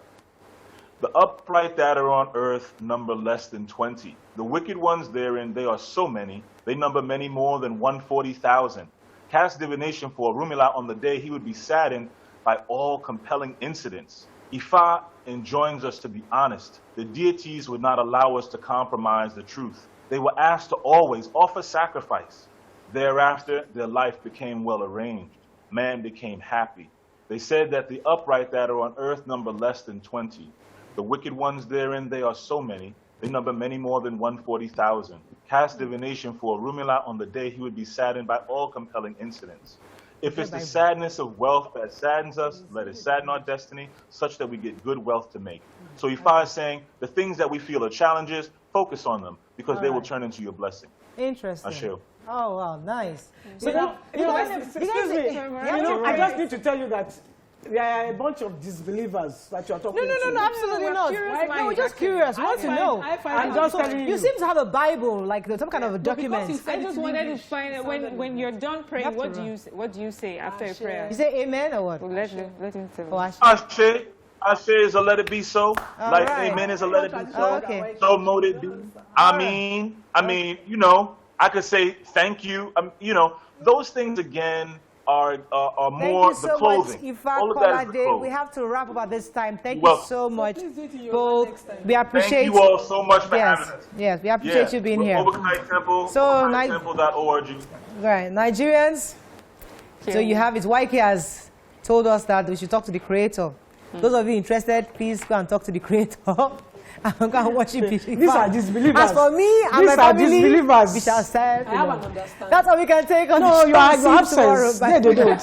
The upright that are on earth number less than 20. The wicked ones therein, they are so many. They number many more than 140,000. Cast divination for Rumila on the day he would be saddened by all compelling incidents. Ifa enjoins us to be honest. The deities would not allow us to compromise the truth. They were asked to always offer sacrifice. Thereafter, their life became well arranged. Man became happy. They said that the upright that are on earth number less than 20. The wicked ones therein, they are so many. They number many more than 140,000. Cast divination for Rumila on the day he would be saddened by all compelling incidents. If it's the sadness of wealth that saddens us, let it sadden our destiny, such that we get good wealth to make. So Ifa is saying, the things that we feel are challenges, focus on them, because they will turn into your blessing. Interesting. Asheo. Oh, wow, nice. So excuse me, I just need to tell you that there are a bunch of disbelievers that you are talking to. No, absolutely not. No, we're just curious. We want to know. I'm just telling you. You seem to have a Bible, like some kind of a document. I just wanted to find out when you're done praying, what do you say after a prayer? You say amen or what? Well, let him tell us. Ashe is a let it be so. Amen is a let it be so. Okay. So mote it be. I mean, I could say thank you. Those things again are more the clothing. Thank you so much, all of that is the clothing. We have to wrap up at this time. Thank you so much. We appreciate. Thank you all so much for having us. Yes, we appreciate you being here. Overnight Temple. So temple.org. Right, Nigerians. So you have it. YK has told us that we should talk to the Creator. Those of you interested, please go and talk to the Creator. I'm going to worship it. These are disbelievers. As for me and my family, we shall serve. I have an understanding. That's all we can take on No, the you have sense. tomorrow. They don't.